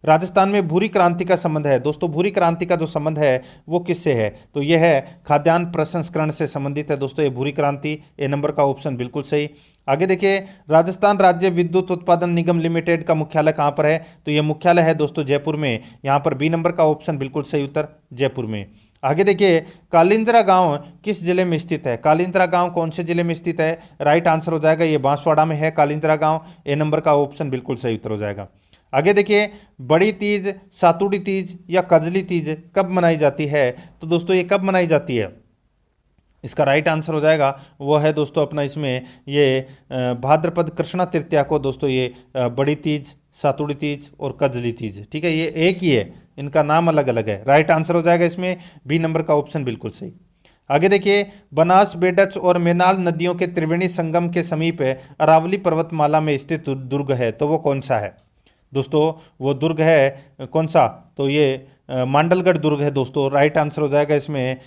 राजस्थान में भूरी क्रांति का संबंध है। दोस्तों भूरी क्रांति का जो संबंध है वो किससे है? तो यह है खाद्यान्न प्रसंस्करण से संबंधित है दोस्तों ये भूरी क्रांति। ए नंबर का ऑप्शन बिल्कुल सही। आगे देखिए, राजस्थान राज्य विद्युत उत्पादन निगम लिमिटेड का मुख्यालय कहाँ पर है? तो ये मुख्यालय है दोस्तों जयपुर में। यहाँ पर बी नंबर का ऑप्शन बिल्कुल सही उत्तर, जयपुर में। आगे देखिए, कालिंद्रा गांव किस जिले में स्थित है? कालिंद्रा गांव कौन से जिले में स्थित है? राइट आंसर हो जाएगा ये बांसवाड़ा में है कालिंद्रा गांव। ए नंबर का ऑप्शन बिल्कुल सही उत्तर हो जाएगा। आगे देखिए, बड़ी तीज, सातुड़ी तीज या कजली तीज कब मनाई जाती है? तो दोस्तों ये कब मनाई जाती है? इसका राइट आंसर हो जाएगा वो है दोस्तों अपना इसमें ये भाद्रपद कृष्णा तृतीया को दोस्तों ये बड़ी तीज, सातुड़ी तीज और कजली तीज, ठीक है, ये एक ही है, इनका नाम अलग अलग है। राइट आंसर हो जाएगा इसमें बी नंबर का ऑप्शन बिल्कुल सही। आगे देखिए, बनास, बेडच और मेनाल नदियों के त्रिवेणी संगम के समीप अरावली पर्वतमाला में स्थित दुर्ग है, तो वो कौन सा है? दोस्तों वो दुर्ग है कौन सा? तो ये मांडलगढ़ दुर्ग है दोस्तों। राइट आंसर हो जाएगा इसमें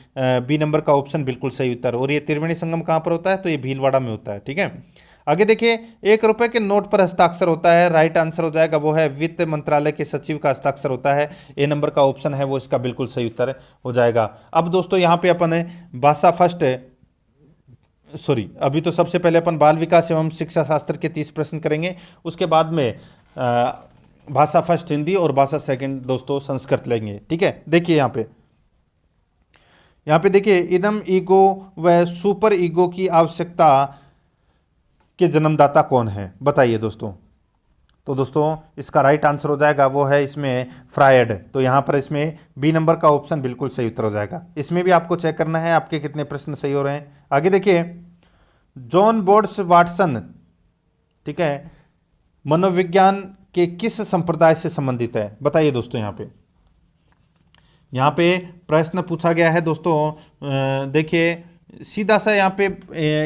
बी नंबर का ऑप्शन बिल्कुल सही उत्तर। और ये त्रिवेणी संगम कहाँ पर होता है? तो ये भीलवाड़ा में होता है, ठीक है। आगे देखिए, 1 रुपए के नोट पर हस्ताक्षर होता है, राइट आंसर हो जाएगा वो है वित्त मंत्रालय के सचिव का हस्ताक्षर होता है। ए नंबर का ऑप्शन है वो इसका बिल्कुल सही उत्तर हो जाएगा। अब दोस्तों यहाँ पे अपन भाषा फर्स्ट सॉरी अभी तो सबसे पहले अपन बाल विकास एवं शिक्षा शास्त्र के 30 प्रश्न करेंगे, उसके बाद में भाषा फर्स्ट हिंदी और भाषा सेकंड दोस्तों संस्कृत लेंगे, ठीक है। देखिए यहाँ पे देखिए, इदम ईगो व सुपर ईगो की आवश्यकता के जन्मदाता कौन है? बताइए दोस्तों। तो दोस्तों इसका राइट आंसर हो जाएगा वो है इसमें फ्रायड। तो यहाँ पर इसमें बी नंबर का ऑप्शन बिल्कुल सही उत्तर हो जाएगा। इसमें भी आपको चेक करना है आपके कितने प्रश्न सही हो रहे हैं। आगे देखिए, जॉन बोर्ड्स वाटसन, ठीक है, मनोविज्ञान के किस संप्रदाय से संबंधित है? बताइए दोस्तों। यहाँ पे प्रश्न पूछा गया है दोस्तों, देखिए सीधा सा यहाँ पे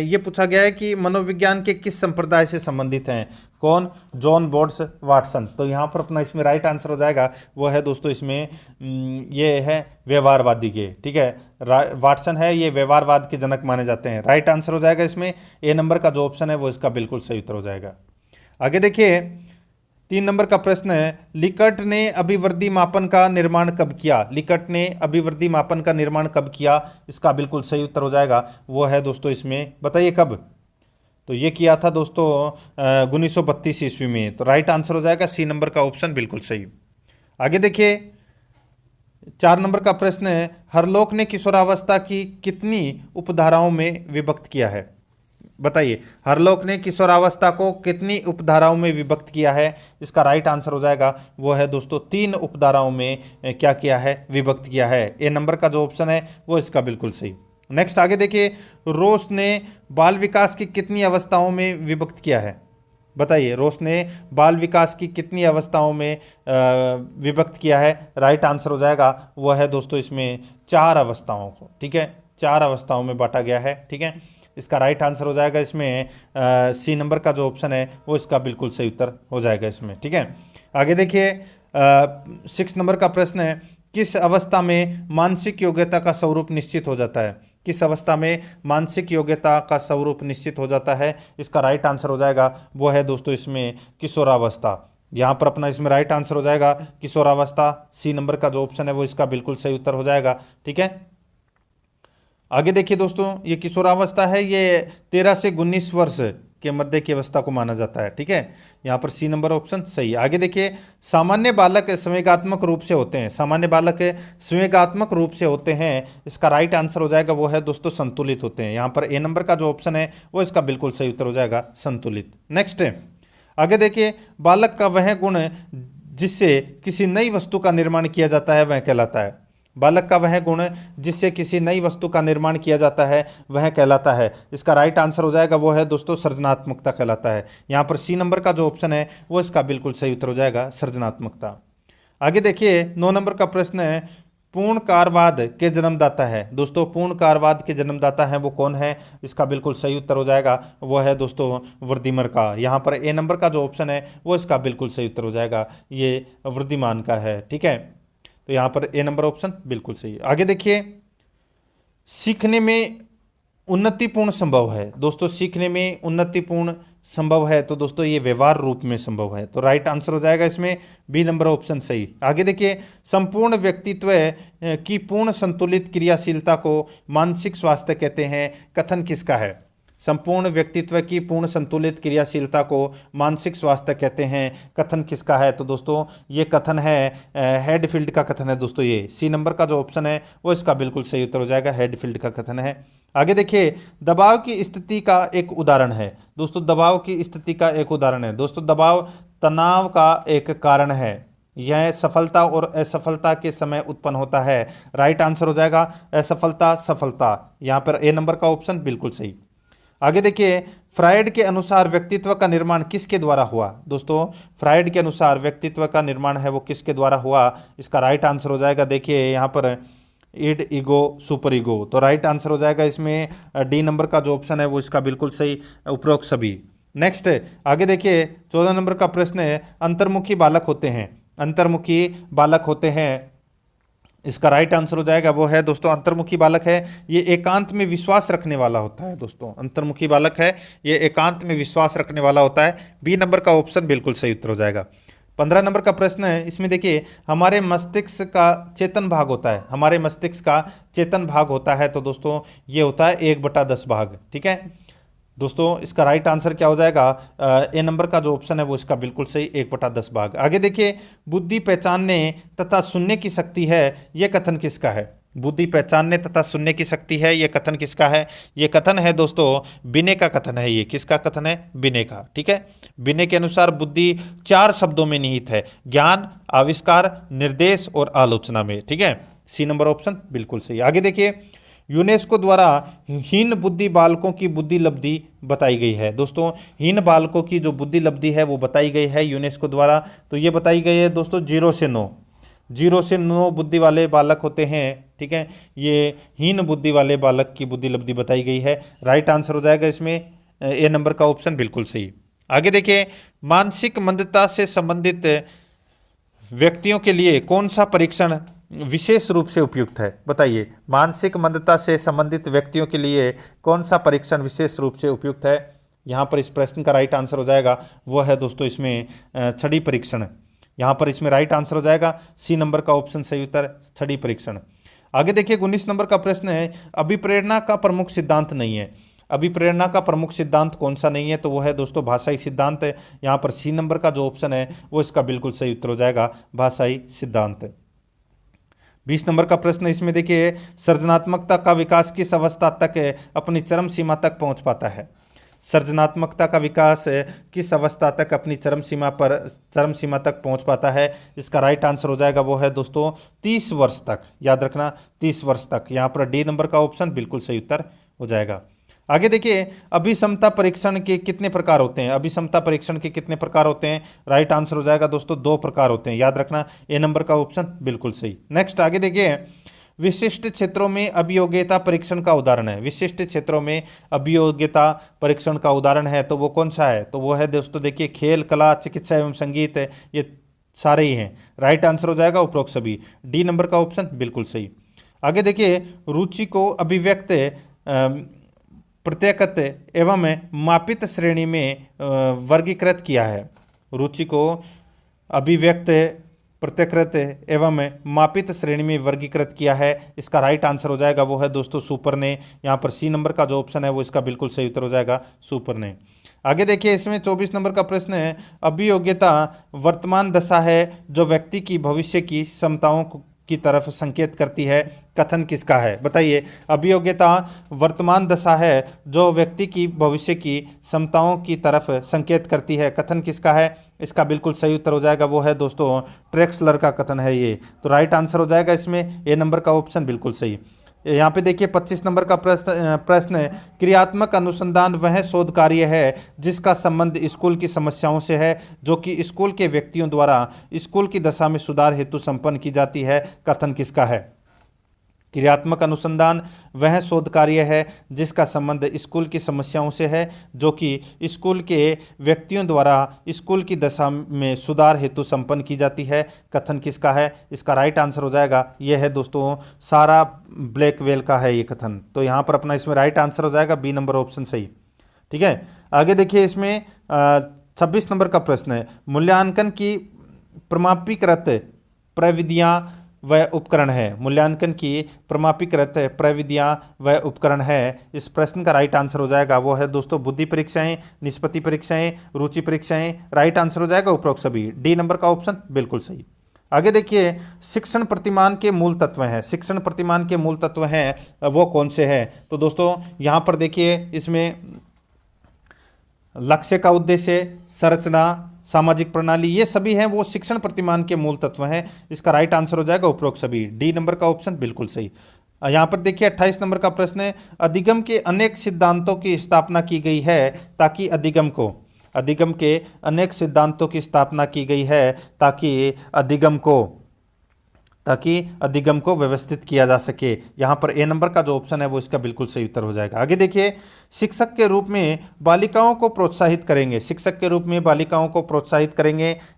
ये पूछा गया है कि मनोविज्ञान के किस संप्रदाय से संबंधित हैं? कौन? John boards Watson. तो यहाँ पर अपना इसमें राइट आंसर हो जाएगा वो है दोस्तों इसमें ये है व्यवहारवादी के, ठीक है। वाटसन है ये व्यवहारवाद के जनक माने जाते हैं। राइट आंसर हो जाएगा इसमें ए नंबर का जो ऑप्शन है वो इसका बिल्कुल सही उत्तर हो जाएगा। आगे देखिए, 3 नंबर का प्रश्न है, लिकर्ट ने अभिवृद्धि मापन का निर्माण कब किया? लिकर्ट ने अभिवृद्धि मापन का निर्माण कब किया? इसका बिल्कुल सही उत्तर हो जाएगा वो है दोस्तों इसमें, बताइए कब? तो ये किया था दोस्तों 1932 ईस्वी में। तो राइट आंसर हो जाएगा सी नंबर का ऑप्शन बिल्कुल सही। आगे देखिए, 4 नंबर का प्रश्न है, हरलोक ने किशोरावस्था की कितनी उपधाराओं में विभक्त किया है? बताइए, हरलोक ने किशोरावस्था को कितनी उपधाराओं में विभक्त किया है? इसका राइट आंसर हो जाएगा वो है दोस्तों 3 उपधाराओं में क्या किया है? विभक्त किया है। ए नंबर का जो ऑप्शन है वो इसका बिल्कुल सही। नेक्स्ट आगे देखिए, रोस ने बाल विकास की कितनी अवस्थाओं में विभक्त किया है? बताइए, रोस ने बाल विकास की कितनी अवस्थाओं में विभक्त किया है? राइट आंसर हो जाएगा वो है दोस्तों इसमें 4 अवस्थाओं को, ठीक है, 4 अवस्थाओं में बांटा गया है, ठीक है। इसका राइट आंसर हो जाएगा इसमें सी नंबर का जो ऑप्शन है वो इसका बिल्कुल सही उत्तर हो जाएगा इसमें, ठीक है। आगे देखिए, 6 नंबर का प्रश्न है, किस अवस्था में मानसिक योग्यता का स्वरूप निश्चित हो जाता है? किस अवस्था में मानसिक योग्यता का स्वरूप निश्चित हो जाता है? इसका राइट आंसर हो जाएगा वो है दोस्तों इसमें किशोरावस्था। यहाँ पर अपना इसमें राइट आंसर हो जाएगा किशोरावस्था। सी नंबर का जो ऑप्शन है वो इसका बिल्कुल सही उत्तर हो जाएगा, ठीक है। आगे देखिए दोस्तों, ये किशोरावस्था है, ये 13 से 19 वर्ष के मध्य की अवस्था को माना जाता है, ठीक है। यहाँ पर सी नंबर ऑप्शन सही। आगे देखिए, सामान्य बालक संवेगात्मक रूप से होते हैं। सामान्य बालक संवेगात्मक रूप से होते हैं, इसका राइट आंसर हो जाएगा वो है दोस्तों संतुलित होते हैं। यहाँ पर ए नंबर का जो ऑप्शन है वो इसका बिल्कुल सही उत्तर हो जाएगा संतुलित। नेक्स्ट आगे देखिए, बालक का वह गुण जिससे किसी नई वस्तु का निर्माण किया जाता है वह कहलाता है। बालक का वह गुण जिससे किसी नई वस्तु का निर्माण किया जाता है वह कहलाता है। इसका राइट आंसर हो जाएगा वो है दोस्तों सृजनात्मकता कहलाता है। यहाँ पर सी नंबर का जो ऑप्शन है वो इसका बिल्कुल सही उत्तर हो जाएगा सृजनात्मकता। आगे देखिए, 9 नंबर का प्रश्न है, पूर्णकारवाद के जन्मदाता है। दोस्तों पूर्णकारवाद के जन्मदाता है वो कौन है? इसका बिल्कुल सही उत्तर हो जाएगा वो है दोस्तों वृद्धिमान का। यहाँ पर ए नंबर का जो ऑप्शन है वो इसका बिल्कुल सही उत्तर हो जाएगा, ये वृद्धिमान का है, ठीक है। तो यहाँ पर ए नंबर ऑप्शन बिल्कुल सही है। आगे देखिए, सीखने में उन्नतिपूर्ण संभव है। दोस्तों सीखने में उन्नतिपूर्ण संभव है तो दोस्तों ये व्यवहार रूप में संभव है। तो राइट आंसर हो जाएगा इसमें बी नंबर ऑप्शन सही। आगे देखिए, संपूर्ण व्यक्तित्व की पूर्ण संतुलित क्रियाशीलता को मानसिक स्वास्थ्य कहते हैं, कथन किसका है? संपूर्ण व्यक्तित्व की पूर्ण संतुलित क्रियाशीलता को मानसिक स्वास्थ्य कहते हैं, कथन किसका है? तो दोस्तों ये कथन है हेडफील्ड का कथन है दोस्तों। ये सी नंबर का जो ऑप्शन है वो इसका बिल्कुल सही उत्तर हो जाएगा, हेडफील्ड का कथन है। आगे देखिए, दबाव की स्थिति का एक उदाहरण है। दोस्तों दबाव की स्थिति का एक उदाहरण है। दोस्तों दबाव तनाव का एक कारण है। यह सफलता और असफलता के समय उत्पन्न होता है। राइट आंसर हो जाएगा असफलता सफलता। यहाँ पर ए नंबर का ऑप्शन बिल्कुल सही। आगे देखिए, फ्रायड के अनुसार व्यक्तित्व का निर्माण किसके द्वारा हुआ? दोस्तों, फ्रायड के अनुसार व्यक्तित्व का निर्माण है वो किसके द्वारा हुआ? इसका राइट आंसर हो जाएगा, देखिए यहाँ पर इड, ईगो, सुपर ईगो। तो राइट आंसर हो जाएगा इसमें डी नंबर का जो ऑप्शन है वो इसका बिल्कुल सही, उपरोक्त सभी। नेक्स्ट आगे देखिए, 14 नंबर का प्रश्न है, अंतर्मुखी बालक होते हैं, अंतर्मुखी बालक होते हैं, इसका राइट आंसर हो जाएगा वो है दोस्तों अंतर्मुखी बालक है ये एकांत में विश्वास रखने वाला होता है। दोस्तों, अंतर्मुखी बालक है ये एकांत में विश्वास रखने वाला होता है। बी नंबर का ऑप्शन बिल्कुल सही उत्तर हो जाएगा। 15 नंबर का प्रश्न है, इसमें देखिए, हमारे मस्तिष्क का चेतन भाग होता है, हमारे मस्तिष्क का चेतन भाग होता है, तो दोस्तों ये होता है 1/10 भाग। ठीक है दोस्तों, इसका राइट आंसर क्या हो जाएगा? ए नंबर का जो ऑप्शन है वो इसका बिल्कुल सही, 1/10 भाग। आगे देखिए, बुद्धि पहचानने तथा सुनने की शक्ति है, यह कथन किसका है? बुद्धि पहचानने तथा सुनने की शक्ति है, यह कथन किसका है? यह कथन है दोस्तों बिने का कथन है। ये किसका कथन है? बिने का। ठीक है, बिने के अनुसार बुद्धि 4 शब्दों में निहित है, ज्ञान, आविष्कार, निर्देश और आलोचना में। ठीक है, सी नंबर ऑप्शन बिल्कुल सही। आगे देखिए, यूनेस्को द्वारा हीन बुद्धि बालकों की बुद्धि लब्धि बताई गई है। दोस्तों, हीन बालकों की जो बुद्धि लब्धि है वो बताई गई है यूनेस्को द्वारा, तो ये बताई गई है दोस्तों 0 से 9, 0 से 9 बुद्धि वाले बालक होते हैं। ठीक है, ये हीन बुद्धि वाले बालक की बुद्धि लब्धि बताई गई है। राइट आंसर हो जाएगा इसमें ए नंबर का ऑप्शन बिल्कुल सही। आगे देखिए, मानसिक मंदता से संबंधित व्यक्तियों के लिए कौन सा परीक्षण विशेष रूप से उपयुक्त है? बताइए, मानसिक मंदता से संबंधित व्यक्तियों के लिए कौन सा परीक्षण विशेष रूप से उपयुक्त है? यहाँ पर इस प्रश्न का राइट आंसर हो जाएगा वो है दोस्तों इसमें छड़ी परीक्षण। यहाँ पर इसमें राइट आंसर हो जाएगा सी नंबर का ऑप्शन सही उत्तर, छड़ी परीक्षण। आगे देखिए, 19 नंबर का प्रश्न है, अभिप्रेरणा का प्रमुख सिद्धांत नहीं है। अभिप्रेरणा का प्रमुख सिद्धांत कौन सा नहीं है? तो वो है दोस्तों भाषाई सिद्धांत है। यहाँ पर सी नंबर का जो ऑप्शन है वो इसका बिल्कुल सही उत्तर हो जाएगा, भाषाई सिद्धांत। 20 नंबर का प्रश्न इसमें देखिए, सृजनात्मकता का विकास किस अवस्था तक अपनी चरम सीमा तक पहुंच पाता है? सृजनात्मकता का विकास किस अवस्था तक अपनी चरम सीमा तक पहुंच पाता है? इसका राइट आंसर हो जाएगा वो है दोस्तों 30 वर्ष तक। याद रखना 30 वर्ष तक। यहाँ पर डी नंबर का ऑप्शन बिल्कुल सही उत्तर हो जाएगा। आगे देखिए, अभिक्षमता परीक्षण के कितने प्रकार होते हैं? अभिक्षमता परीक्षण के कितने प्रकार होते हैं? राइट आंसर हो जाएगा दोस्तों 2 प्रकार होते हैं। याद रखना ए नंबर का ऑप्शन बिल्कुल सही। नेक्स्ट आगे देखिए, विशिष्ट क्षेत्रों में अभियोग्यता परीक्षण का उदाहरण है। विशिष्ट क्षेत्रों में अभियोग्यता परीक्षण का उदाहरण है तो वो कौन सा है? तो वो है दोस्तों देखिए, खेल, कला, चिकित्सा एवं संगीत, ये सारे ही हैं। राइट आंसर हो जाएगा उपरोक्त सभी, डी नंबर का ऑप्शन बिल्कुल सही। आगे देखिए, रुचि को अभिव्यक्त, प्रत्येकत एवं मापित श्रेणी में वर्गीकृत किया है। रुचि को अभिव्यक्त, प्रत्यकृत एवं मापित श्रेणी में वर्गीकृत किया है। इसका राइट आंसर हो जाएगा वो है दोस्तों सुपर ने। यहाँ पर सी नंबर का जो ऑप्शन है वो इसका बिल्कुल सही उत्तर हो जाएगा, सुपर ने। आगे देखिए, इसमें 24 नंबर का प्रश्न है, अभियोग्यता वर्तमान दशा है जो व्यक्ति की भविष्य की क्षमताओं की तरफ संकेत करती है, कथन किसका है? बताइए, अभियोग्यता वर्तमान दशा है जो व्यक्ति की भविष्य की क्षमताओं की तरफ संकेत करती है, कथन किसका है? इसका बिल्कुल सही उत्तर हो जाएगा वो है दोस्तों ट्रेक्सलर का कथन है ये। तो राइट आंसर हो जाएगा इसमें ए नंबर का ऑप्शन बिल्कुल सही। यहाँ पे देखिए 25 नंबर का प्रश्न है, क्रियात्मक अनुसंधान वह शोध कार्य है जिसका संबंध स्कूल की समस्याओं से है जो कि स्कूल के व्यक्तियों द्वारा स्कूल की दशा में सुधार हेतु संपन्न की जाती है, कथन किसका है? क्रियात्मक अनुसंधान वह शोध कार्य है जिसका संबंध स्कूल की समस्याओं से है जो कि स्कूल के व्यक्तियों द्वारा स्कूल की दशा में सुधार हेतु संपन्न की जाती है, कथन किसका है? इसका राइट आंसर हो जाएगा यह है दोस्तों सारा ब्लैकवेल का है ये कथन। तो यहाँ पर अपना इसमें राइट आंसर हो जाएगा बी नंबर ऑप्शन सही। ठीक है, आगे देखिए, इसमें 26 नंबर का प्रश्न है, मूल्यांकन की प्रमाणीकृत प्रविधियाँ वह उपकरण है। मूल्यांकन की प्रमाणीकृत प्रविधियाँ वह उपकरण है। इस प्रश्न का राइट आंसर हो जाएगा वो है दोस्तों बुद्धि परीक्षाएं, निष्पत्ति परीक्षाएं, रुचि परीक्षाएं। राइट आंसर हो जाएगा उपरोक्त सभी, डी नंबर का ऑप्शन बिल्कुल सही। आगे देखिए, शिक्षण प्रतिमान के मूल तत्व हैं। शिक्षण प्रतिमान के मूल तत्व हैं वो कौन से हैं? तो दोस्तों यहाँ पर देखिए, इसमें लक्ष्य का उद्देश्य, संरचना, सामाजिक प्रणाली, ये सभी हैं वो शिक्षण प्रतिमान के मूल तत्व हैं। इसका राइट आंसर हो जाएगा उपरोक्त सभी, डी नंबर का ऑप्शन बिल्कुल सही। यहाँ पर देखिए 28 नंबर का प्रश्न है, अधिगम के अनेक सिद्धांतों की स्थापना की गई है ताकि अधिगम के अनेक सिद्धांतों की स्थापना की गई है ताकि अधिगम को व्यवस्थित किया जा सके। यहाँ पर ए नंबर का जो ऑप्शन है वो इसका बिल्कुल सही उत्तर हो जाएगा। आगे देखिए, शिक्षक के रूप में बालिकाओं को प्रोत्साहित करेंगे,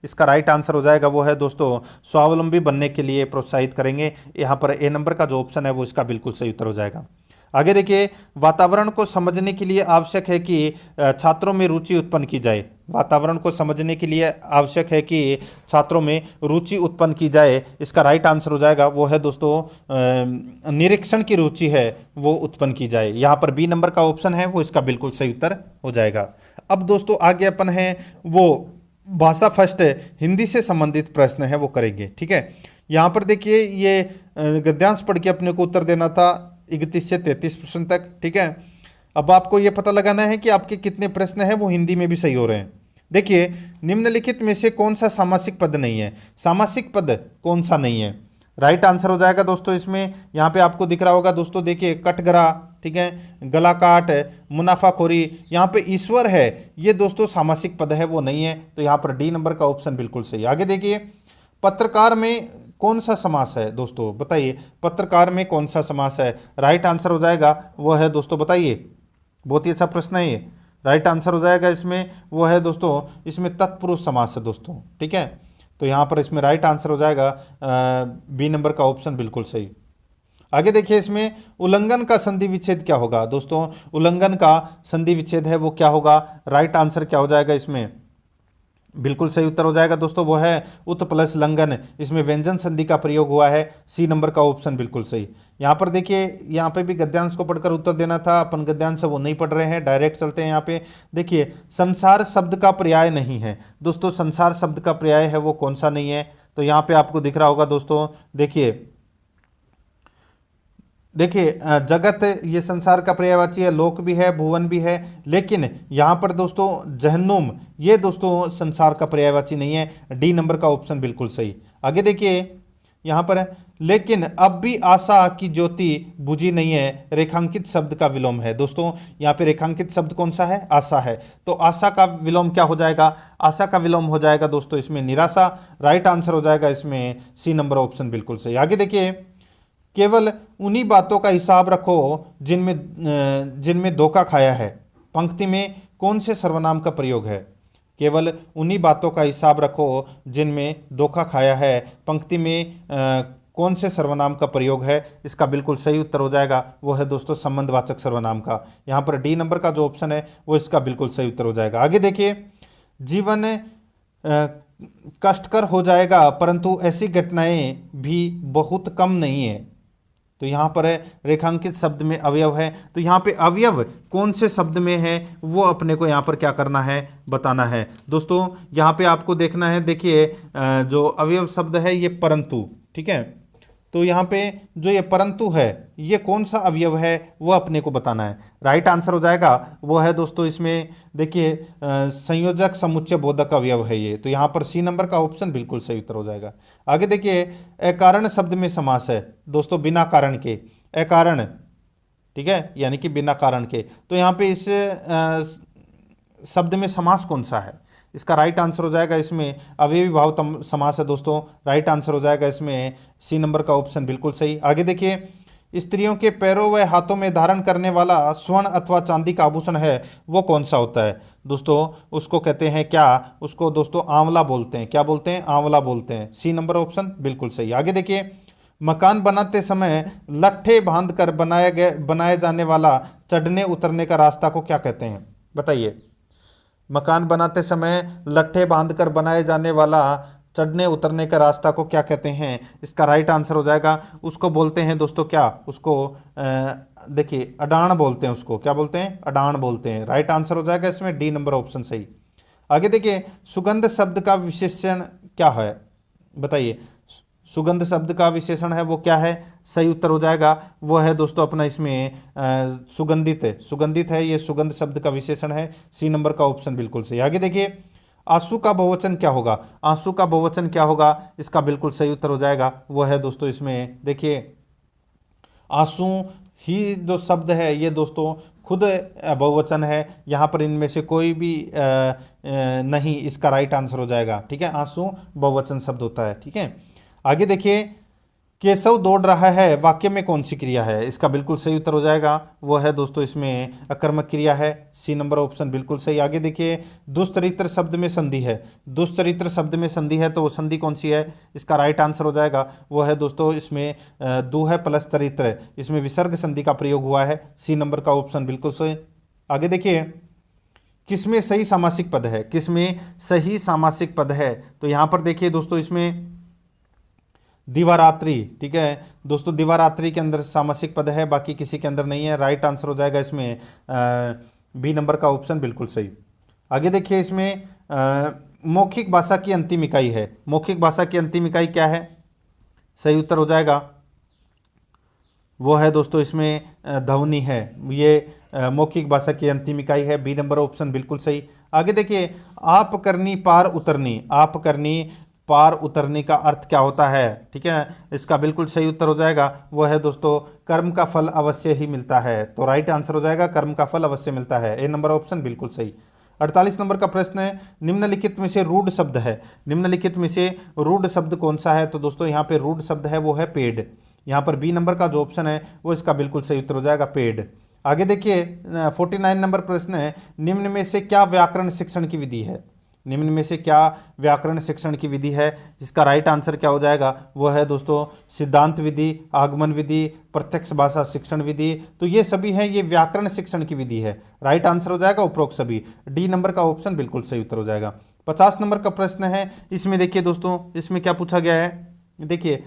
इसका राइट आंसर हो जाएगा वो है दोस्तों स्वावलंबी बनने के लिए प्रोत्साहित करेंगे। यहाँ पर ए नंबर का जो ऑप्शन है वो इसका बिल्कुल सही उत्तर हो जाएगा। आगे देखिए, वातावरण को समझने के लिए आवश्यक है कि छात्रों में रुचि उत्पन्न की जाए। इसका राइट आंसर हो जाएगा वो है दोस्तों निरीक्षण की रुचि है वो उत्पन्न की जाए। यहाँ पर बी नंबर का ऑप्शन है वो इसका बिल्कुल सही उत्तर हो जाएगा। अब दोस्तों आगे अपन है वो भाषा फर्स्ट हिंदी से संबंधित प्रश्न है वो करेंगे, ठीक है। यहाँ पर देखिए ये गद्यांश पढ़ के अपने को उत्तर देना था 31 से 33 प्रश्न तक, ठीक है। अब आपको ये पता लगाना है कि आपके कितने प्रश्न हैं वो हिंदी में भी सही हो रहे हैं। देखिए, निम्नलिखित में से कौन सा सामासिक पद नहीं है, सामासिक पद कौन सा नहीं है, राइट आंसर हो जाएगा दोस्तों इसमें। यहाँ पे आपको दिख रहा होगा दोस्तों, देखिए कटघरा, ठीक है, गला काट, मुनाफाखोरी, यहाँ पे ईश्वर है, ये दोस्तों सामासिक पद है वो नहीं है, तो यहाँ पर डी नंबर का ऑप्शन बिल्कुल सही। आगे देखिए, पत्रकार में कौन सा समास है दोस्तों, बताइए पत्रकार में कौन सा समास है, राइट आंसर हो जाएगा वो है दोस्तों, बताइए, बहुत ही अच्छा प्रश्न है ये। राइट आंसर हो जाएगा इसमें वो है दोस्तों, इसमें तत्पुरुष समास है दोस्तों, ठीक है। तो यहाँ पर इसमें राइट आंसर हो जाएगा बी नंबर का ऑप्शन बिल्कुल सही। आगे देखिए, इसमें उल्लंघन का संधि विच्छेद क्या होगा दोस्तों, उल्लंघन का संधि विच्छेद है वो क्या होगा, राइट आंसर क्या हो जाएगा इसमें, बिल्कुल सही उत्तर हो जाएगा दोस्तों वो है उत प्लस लंघन। इसमें व्यंजन संधि का प्रयोग हुआ है, सी नंबर का ऑप्शन बिल्कुल सही। यहाँ पर देखिए, यहाँ पे भी गद्यांश को पढ़कर उत्तर देना था, अपन गद्यांश वो नहीं पढ़ रहे हैं, डायरेक्ट चलते हैं। यहाँ पे देखिए, संसार शब्द का पर्याय नहीं है दोस्तों, संसार शब्द का पर्याय है वो कौन सा नहीं है, तो यहाँ पे आपको दिख रहा होगा दोस्तों, देखिए जगत ये संसार का पर्यायवाची है, लोक भी है, भुवन भी है, लेकिन यहाँ पर दोस्तों जहन्नुम ये दोस्तों संसार का पर्यायवाची नहीं है, डी नंबर का ऑप्शन बिल्कुल सही। आगे देखिए, यहाँ पर लेकिन अब भी आशा की ज्योति बुझी नहीं है, रेखांकित शब्द का विलोम है दोस्तों। यहाँ पे रेखांकित शब्द कौन सा है, आशा है, तो आशा का विलोम क्या हो जाएगा, आशा का विलोम हो जाएगा दोस्तों इसमें निराशा, राइट आंसर हो जाएगा इसमें सी नंबर ऑप्शन बिल्कुल सही। आगे देखिए, केवल उन्हीं बातों का हिसाब रखो जिनमें धोखा खाया है, पंक्ति में कौन से सर्वनाम का प्रयोग है, केवल उन्हीं बातों का हिसाब रखो जिनमें धोखा खाया है, पंक्ति में कौन से सर्वनाम का प्रयोग है, इसका बिल्कुल सही उत्तर हो जाएगा वो है दोस्तों संबंधवाचक सर्वनाम का। यहाँ पर डी नंबर का जो ऑप्शन है वो इसका बिल्कुल सही उत्तर हो जाएगा। आगे देखिए, जीवन कष्टकर हो जाएगा परंतु ऐसी घटनाएं भी बहुत कम नहीं है, तो यहाँ पर है रेखांकित शब्द में अवयव है, तो यहाँ पे अवयव कौन से शब्द में है वो अपने को यहाँ पर क्या करना है, बताना है दोस्तों। यहाँ पे आपको देखना है, देखिए जो अवयव शब्द है ये परंतु, ठीक है, तो यहाँ पे जो ये परंतु है ये कौन सा अवयव है वो अपने को बताना है, राइट आंसर हो जाएगा वो है दोस्तों इसमें देखिए संयोजक समुच्चय बोधक अवयव है ये, तो यहाँ पर सी नंबर का ऑप्शन बिल्कुल सही उत्तर हो जाएगा। आगे देखिए, अकारण शब्द में समास है दोस्तों, बिना कारण के, अकारण, ठीक है, यानी कि बिना कारण के, तो यहाँ पे इस शब्द में समास कौन सा है, इसका राइट आंसर हो जाएगा इसमें अवयवी भाव समास है दोस्तों, राइट आंसर हो जाएगा इसमें सी नंबर का ऑप्शन बिल्कुल सही। आगे देखिए, स्त्रियों के पैरों व हाथों में धारण करने वाला स्वर्ण अथवा चांदी का आभूषण है वो कौन सा होता है दोस्तों, उसको कहते हैं क्या, उसको दोस्तों आंवला बोलते हैं, क्या बोलते हैं, आंवला बोलते हैं, सी नंबर ऑप्शन बिल्कुल सही। आगे देखिए, मकान बनाते समय लट्ठे बांध कर बनाए जाने वाला चढ़ने उतरने का रास्ता को क्या कहते हैं, बताइए, मकान बनाते समय लट्ठे बांधकर बनाए जाने वाला चढ़ने उतरने का रास्ता को क्या कहते हैं, इसका राइट आंसर हो जाएगा, उसको बोलते हैं दोस्तों क्या, उसको देखिए अडान बोलते हैं, उसको क्या बोलते हैं, अडान बोलते हैं, राइट आंसर हो जाएगा इसमें डी नंबर ऑप्शन सही। आगे देखिए, सुगंध शब्द का विशेषण क्या है, बताइए, सुगंध शब्द का विशेषण है वो क्या है, सही उत्तर हो जाएगा वो है दोस्तों अपना इसमें सुगंधित है, सुगंधित है, ये सुगंध शब्द का विशेषण है, सी नंबर का ऑप्शन बिल्कुल सही। आगे देखिए, आंसू का बहुवचन क्या होगा? आंसू का बहुवचन क्या होगा? इसका बिल्कुल सही उत्तर हो जाएगा वो है दोस्तों इसमें देखिए आंसू ही जो शब्द है ये दोस्तों खुद बहुवचन है, यहाँ पर इनमें से कोई भी नहीं इसका राइट आंसर हो जाएगा। ठीक है, आंसू बहुवचन शब्द होता है। ठीक है, आगे देखिए केशव दौड़ रहा है वाक्य में कौन सी क्रिया है? इसका बिल्कुल सही उत्तर हो जाएगा वो है दोस्तों इसमें अकर्मक क्रिया है, सी नंबर ऑप्शन बिल्कुल सही। आगे देखिए दुष्चरित्र शब्द में संधि है, दुष्चरित्र शब्द में संधि है तो वो संधि कौन सी है? इसका राइट आंसर हो जाएगा वो है दोस्तों इसमें दुह प्लस चरित्र, इसमें विसर्ग संधि का प्रयोग हुआ है, सी नंबर का ऑप्शन बिल्कुल सही। आगे देखिए किसमें सही सामासिक पद है? किसमें सही सामासिक पद है? तो यहाँ पर देखिए दोस्तों इसमें दिवारात्रि। ठीक है दोस्तों, दिवारात्रि के अंदर सामासिक पद है, बाकी किसी के अंदर नहीं है। राइट आंसर हो जाएगा इसमें बी नंबर का ऑप्शन बिल्कुल सही। आगे देखिए इसमें मौखिक भाषा की अंतिम इकाई है, मौखिक भाषा की अंतिम इकाई क्या है? सही उत्तर हो जाएगा वो है दोस्तों इसमें ध्वनि है, ये मौखिक भाषा की अंतिम इकाई है, बी नंबर ऑप्शन बिल्कुल सही। आगे देखिए आप करनी पार उतरनी, आप करनी पार उतरने का अर्थ क्या होता है? ठीक है, इसका बिल्कुल सही उत्तर हो जाएगा वो है दोस्तों कर्म का फल अवश्य ही मिलता है, तो राइट आंसर हो जाएगा कर्म का फल अवश्य मिलता है, ए नंबर ऑप्शन बिल्कुल सही। 48 नंबर का प्रश्न है निम्नलिखित में से रूढ़ शब्द है, निम्नलिखित में से रूढ़ शब्द कौन सा है? तो दोस्तों यहाँ पे रूढ़ शब्द है वो है पेड़, यहाँ पर बी नंबर का जो ऑप्शन है वो इसका बिल्कुल सही उत्तर हो जाएगा पेड़। आगे देखिए 49 नंबर प्रश्न है निम्न में से क्या व्याकरण शिक्षण की विधि है? निम्न में से क्या व्याकरण शिक्षण की विधि है? इसका राइट आंसर क्या हो जाएगा वो है दोस्तों सिद्धांत विधि, आगमन विधि, प्रत्यक्ष भाषा शिक्षण विधि, तो ये सभी हैं ये व्याकरण शिक्षण की विधि है। राइट आंसर हो जाएगा उपरोक्त सभी, डी नंबर का ऑप्शन बिल्कुल सही उत्तर हो जाएगा। 50 नंबर का प्रश्न है, इसमें देखिए दोस्तों इसमें क्या पूछा गया है, देखिए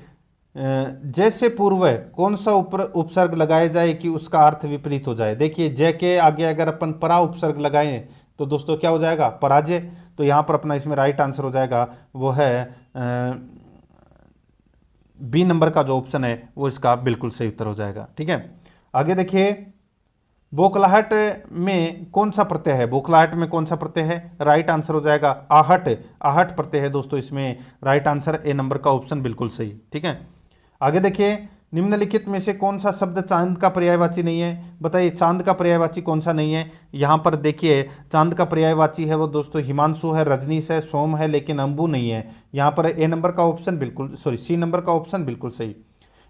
जैसे पूर्व कौन सा उपसर्ग लगाया जाए कि उसका अर्थ विपरीत हो जाए? देखिए जय के आगे अगर अपन परा उपसर्ग लगाएं तो दोस्तों क्या हो जाएगा? पराजय। तो यहाँ पर अपना इसमें राइट आंसर हो जाएगा वो है बी नंबर का जो ऑप्शन है वो इसका बिल्कुल सही उत्तर हो जाएगा। ठीक है, आगे देखिए बोखलाहट में कौन सा प्रत्यय है? बोखलाहट में कौन सा प्रत्यय है? राइट आंसर हो जाएगा आहट, आहट प्रत्यय है दोस्तों इसमें, राइट आंसर ए नंबर का ऑप्शन बिल्कुल सही। ठीक है, आगे देखिए निम्नलिखित में से कौन सा शब्द चांद का पर्यायवाची नहीं है? बताइए चांद का पर्यायवाची कौन सा नहीं है? यहाँ पर देखिए चांद का पर्यायवाची है वो दोस्तों हिमांशु है, रजनीश है, सोम है, लेकिन अंबु नहीं है। यहाँ पर ए नंबर का ऑप्शन बिल्कुल सॉरी सी नंबर का ऑप्शन बिल्कुल सही।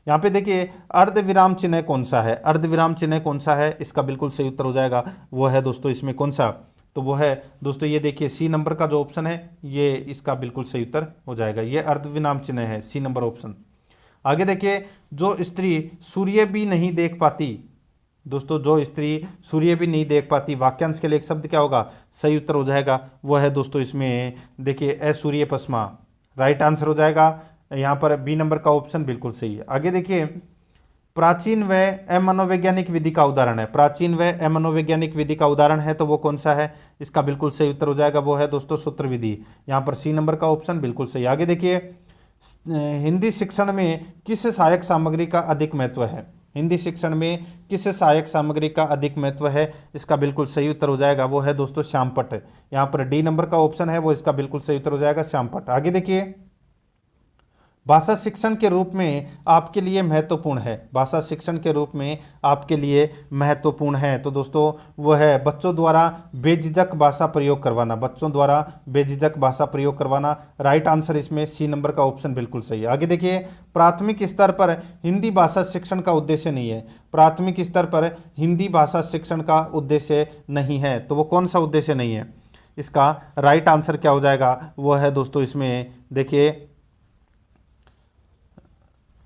यहाँ पे देखिए अर्ध विराम चिन्ह कौन सा है? अर्ध विराम चिन्ह कौन सा है? इसका बिल्कुल सही उत्तर हो जाएगा वो है दोस्तों इसमें कौन सा? तो वो है दोस्तों ये देखिए सी नंबर का जो ऑप्शन है ये इसका बिल्कुल सही उत्तर हो जाएगा, ये अर्ध विराम चिन्ह है, सी नंबर ऑप्शन। आगे देखिए जो स्त्री सूर्य भी नहीं देख पाती, दोस्तों जो स्त्री सूर्य भी नहीं देख पाती, वाक्यांश के लिए एक शब्द क्या होगा? सही उत्तर हो जाएगा वो है दोस्तों इसमें देखिए असूर्य पश्मा, राइट आंसर हो जाएगा यहाँ पर बी नंबर का ऑप्शन बिल्कुल सही है। आगे देखिए प्राचीन व अमनोवैज्ञानिक विधि का उदाहरण है, प्राचीन व अमनोवैज्ञानिक विधि का उदाहरण है तो वो कौन सा है? इसका बिल्कुल सही उत्तर हो जाएगा वो है दोस्तों सूत्र विधि, यहाँ पर सी नंबर का ऑप्शन बिल्कुल सही। आगे देखिए हिंदी शिक्षण में किस सहायक सामग्री का अधिक महत्व है? हिंदी शिक्षण में किस सहायक सामग्री का अधिक महत्व है? इसका बिल्कुल सही उत्तर हो जाएगा वो है दोस्तों श्यामपट्ट, यहाँ पर डी नंबर का ऑप्शन है वो इसका बिल्कुल सही उत्तर हो जाएगा श्यामपट्ट। आगे देखिए भाषा शिक्षण के रूप में आपके लिए महत्वपूर्ण है, भाषा शिक्षण के रूप में आपके लिए महत्वपूर्ण है तो दोस्तों वो है बच्चों द्वारा बेझिझक भाषा प्रयोग करवाना, बच्चों द्वारा बेझिझक भाषा प्रयोग करवाना, राइट आंसर इसमें सी नंबर का ऑप्शन बिल्कुल सही है। आगे देखिए प्राथमिक स्तर पर हिंदी भाषा शिक्षण का उद्देश्य नहीं है, प्राथमिक स्तर पर हिंदी भाषा शिक्षण का उद्देश्य नहीं है तो वो कौन सा उद्देश्य नहीं है? इसका राइट आंसर क्या हो जाएगा वो है दोस्तों इसमें देखिए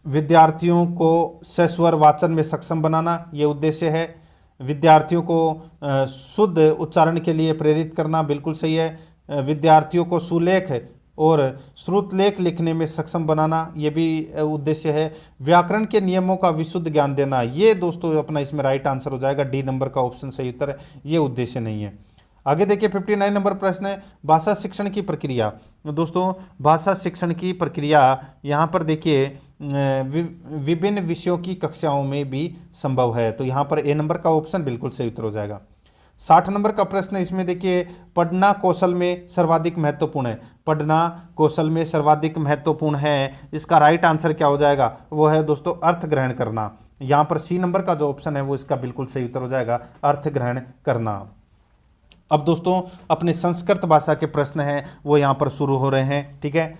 विद्यार्थियों को सस्वर वाचन में सक्षम बनाना, ये उद्देश्य है। विद्यार्थियों को शुद्ध उच्चारण के लिए प्रेरित करना, बिल्कुल सही है। विद्यार्थियों को सुलेख और श्रुतलेख लिखने में सक्षम बनाना, ये भी उद्देश्य है। व्याकरण के नियमों का विशुद्ध ज्ञान देना, ये दोस्तों अपना इसमें राइट आंसर हो जाएगा, डी नंबर का ऑप्शन सही उत्तर है, ये उद्देश्य नहीं है। आगे देखिए 59 नंबर प्रश्न है भाषा शिक्षण की प्रक्रिया। दोस्तों भाषा शिक्षण की प्रक्रिया यहाँ पर देखिए विभिन्न विषयों की कक्षाओं में भी संभव है तो यहाँ पर ए नंबर का ऑप्शन बिल्कुल सही उत्तर हो जाएगा। 60 नंबर का प्रश्न है, इसमें देखिए पढ़ना कौशल में सर्वाधिक महत्वपूर्ण है। पढ़ना कौशल में सर्वाधिक महत्वपूर्ण है, इसका राइट आंसर क्या हो जाएगा, वो है दोस्तों अर्थ ग्रहण करना। यहाँ पर सी नंबर का जो ऑप्शन है वो इसका बिल्कुल सही उत्तर हो जाएगा, अर्थ ग्रहण करना। अब दोस्तों अपने संस्कृत भाषा के प्रश्न हैं वो यहाँ पर शुरू हो रहे हैं, ठीक है।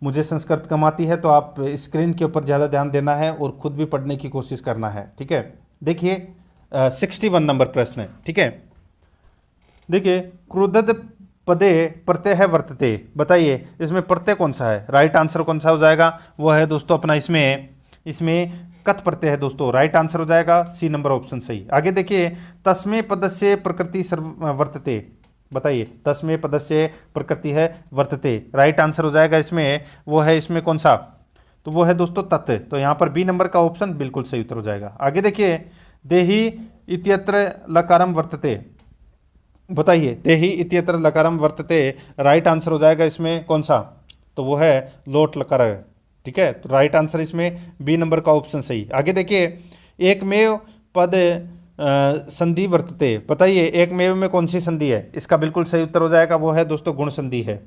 मुझे संस्कृत कम आती है तो आप स्क्रीन के ऊपर ज़्यादा ध्यान देना है और खुद भी पढ़ने की कोशिश करना है, ठीक है। देखिए 61 नंबर प्रश्न है, ठीक है। देखिए क्रुद्धत पदे प्रत्यय वर्तते, बताइए इसमें प्रत्यय कौन सा है, राइट आंसर कौन सा हो जाएगा, वो है दोस्तों अपना इसमें कत प्रत्यय है दोस्तों, राइट आंसर हो जाएगा सी नंबर ऑप्शन सही। आगे देखिए तस्मै पदस्य प्रकृति वर्तते, बताइए तस्मै पदस्य प्रकृति है वर्तते, राइट आंसर हो जाएगा इसमें, वो है इसमें कौन सा, तो वो है दोस्तों तत्, तो यहाँ पर बी नंबर का ऑप्शन बिल्कुल सही उत्तर हो जाएगा। आगे देखिए देही इत्यत्र लकारम वर्तते, बताइए देही इत्यत्र लकारम वर्तते, राइट आंसर हो जाएगा इसमें कौन सा, तो वो है लोट लकार, ठीक है। तो राइट आंसर इसमें बी नंबर का ऑप्शन सही। आगे देखिए एकमेव पद संधि वर्तते, बताइए एकमेव में कौन सी संधि है, इसका बिल्कुल सही उत्तर हो जाएगा, वो है दोस्तों गुण संधि है।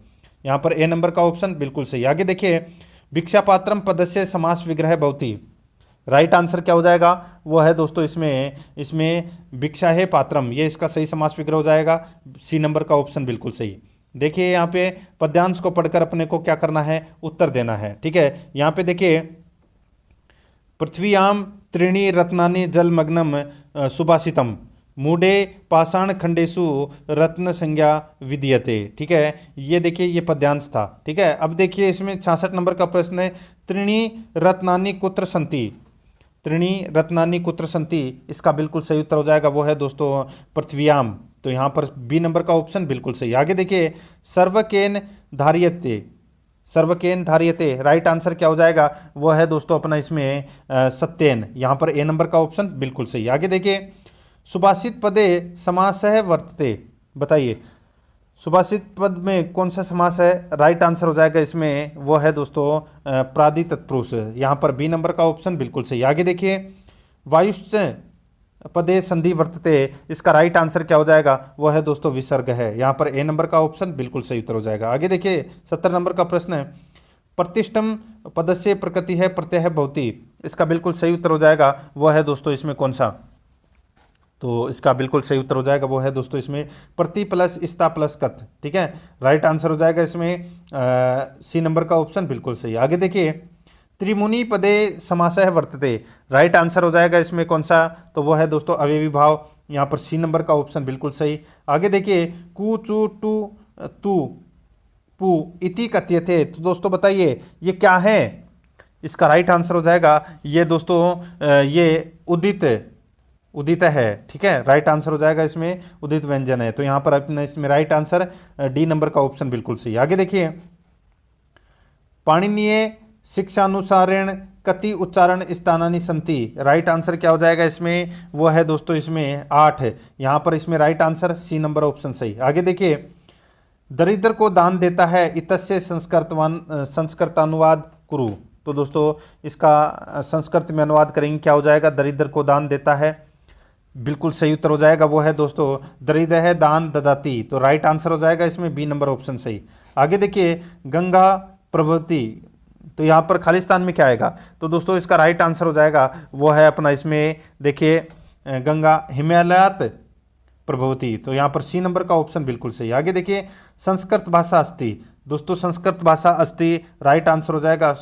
यहाँ पर ए नंबर का ऑप्शन बिल्कुल सही। आगे देखिए भिक्षा पात्रम पदस्य समास विग्रह भवति, राइट आंसर क्या हो जाएगा, वो है दोस्तों इसमें भिक्षा है पात्रम, ये इसका सही समास विग्रह हो जाएगा, सी नंबर का ऑप्शन बिल्कुल सही। देखिए यहाँ पे पद्यांश को पढ़कर अपने को क्या करना है, उत्तर देना है, ठीक है। यहाँ पे देखिए पृथ्व्याम त्रीणि रत्नानि जलमग्नम सुभाषितम मूढ़े पाषाण खंडेशु रत्न संज्ञा विधीयते, ठीक है। ये देखिए ये पद्यांश था, ठीक है। अब देखिए इसमें 66 नंबर का प्रश्न है त्रीणि रत्नानि कुत्र सन्ति, त्रीणि रत्नानि कुत्र सन्ति, इसका बिल्कुल सही उत्तर हो जाएगा, वो है दोस्तों पृथ्व्याम, तो यहाँ पर बी नंबर का ऑप्शन बिल्कुल सही। आगे देखिए सर्वकेन धार्यते, सर्वकेन धार्यते, राइट आंसर क्या हो जाएगा, वो है दोस्तों अपना इसमें सत्येन, यहाँ पर ए नंबर का ऑप्शन बिल्कुल सही। आगे देखिए सुभाषित पदे समासः वर्तते, बताइए सुभाषित पद में कौन सा समास है, राइट आंसर हो जाएगा इसमें, वो है दोस्तों प्रादि तत्पुरुष, यहाँ पर बी नंबर का ऑप्शन बिल्कुल सही। आगे देखिए वायुश्च पदे संधि वर्तते, इसका राइट आंसर क्या हो जाएगा, वो है दोस्तों विसर्ग है, यहाँ पर ए नंबर का ऑप्शन बिल्कुल सही उत्तर हो जाएगा। आगे देखिए 70 नंबर का प्रश्न है प्रतिष्ठम पदस्य प्रकृति है प्रत्यय है भवति, इसका बिल्कुल सही उत्तर हो जाएगा, वो है दोस्तों इसमें कौन सा, तो इसका बिल्कुल सही उत्तर हो जाएगा, वो है दोस्तों इसमें प्रति प्लस स्ता प्लस कत, ठीक है। राइट आंसर हो जाएगा इसमें सी नंबर का ऑप्शन बिल्कुल सही। आगे देखिए त्रिमुनि पदे समासः वर्तते, राइट आंसर हो जाएगा इसमें कौन सा, तो वो है दोस्तों अवयवी भाव, यहाँ पर सी नंबर का ऑप्शन बिल्कुल सही। आगे देखिए कु चु टू तू पू इति कथ्यते, तो दोस्तों बताइए ये क्या है, इसका राइट आंसर हो जाएगा ये दोस्तों ये उदित है, ठीक है। राइट आंसर हो जाएगा इसमें उदित व्यंजन है, तो यहाँ पर अपने इसमें राइट आंसर डी नंबर का ऑप्शन बिल्कुल सही। आगे देखिए पाणिनीय शिक्षानुसारेण कति उच्चारण स्थानानि संति, राइट आंसर क्या हो जाएगा इसमें, वो है दोस्तों इसमें 8 है, यहाँ पर इसमें right answer C number option सही। आगे देखिए दरिद्र को दान देता है इतस्य संस्कृतानुवाद कुरु, तो दोस्तों इसका संस्कृत में अनुवाद करेंगे, क्या हो जाएगा, दरिद्र को दान देता है, बिल्कुल सही उत्तर हो जाएगा, वो है दोस्तों दरिद्र है दान ददाती, तो राइट आंसर हो जाएगा इसमें बी नंबर ऑप्शन सही। आगे देखिए गंगा प्रभवती, तो यहाँ पर खालिस्तान में क्या आएगा, तो दोस्तों इसका राइट आंसर हो जाएगा, वो है अपना इसमें देखिए गंगा हिमालयात प्रभवती, तो यहाँ पर सी नंबर का ऑप्शन बिल्कुल सही। आगे देखिए संस्कृत भाषा अस्ति, दोस्तों संस्कृत भाषा अस्ति, राइट आंसर हो जाएगा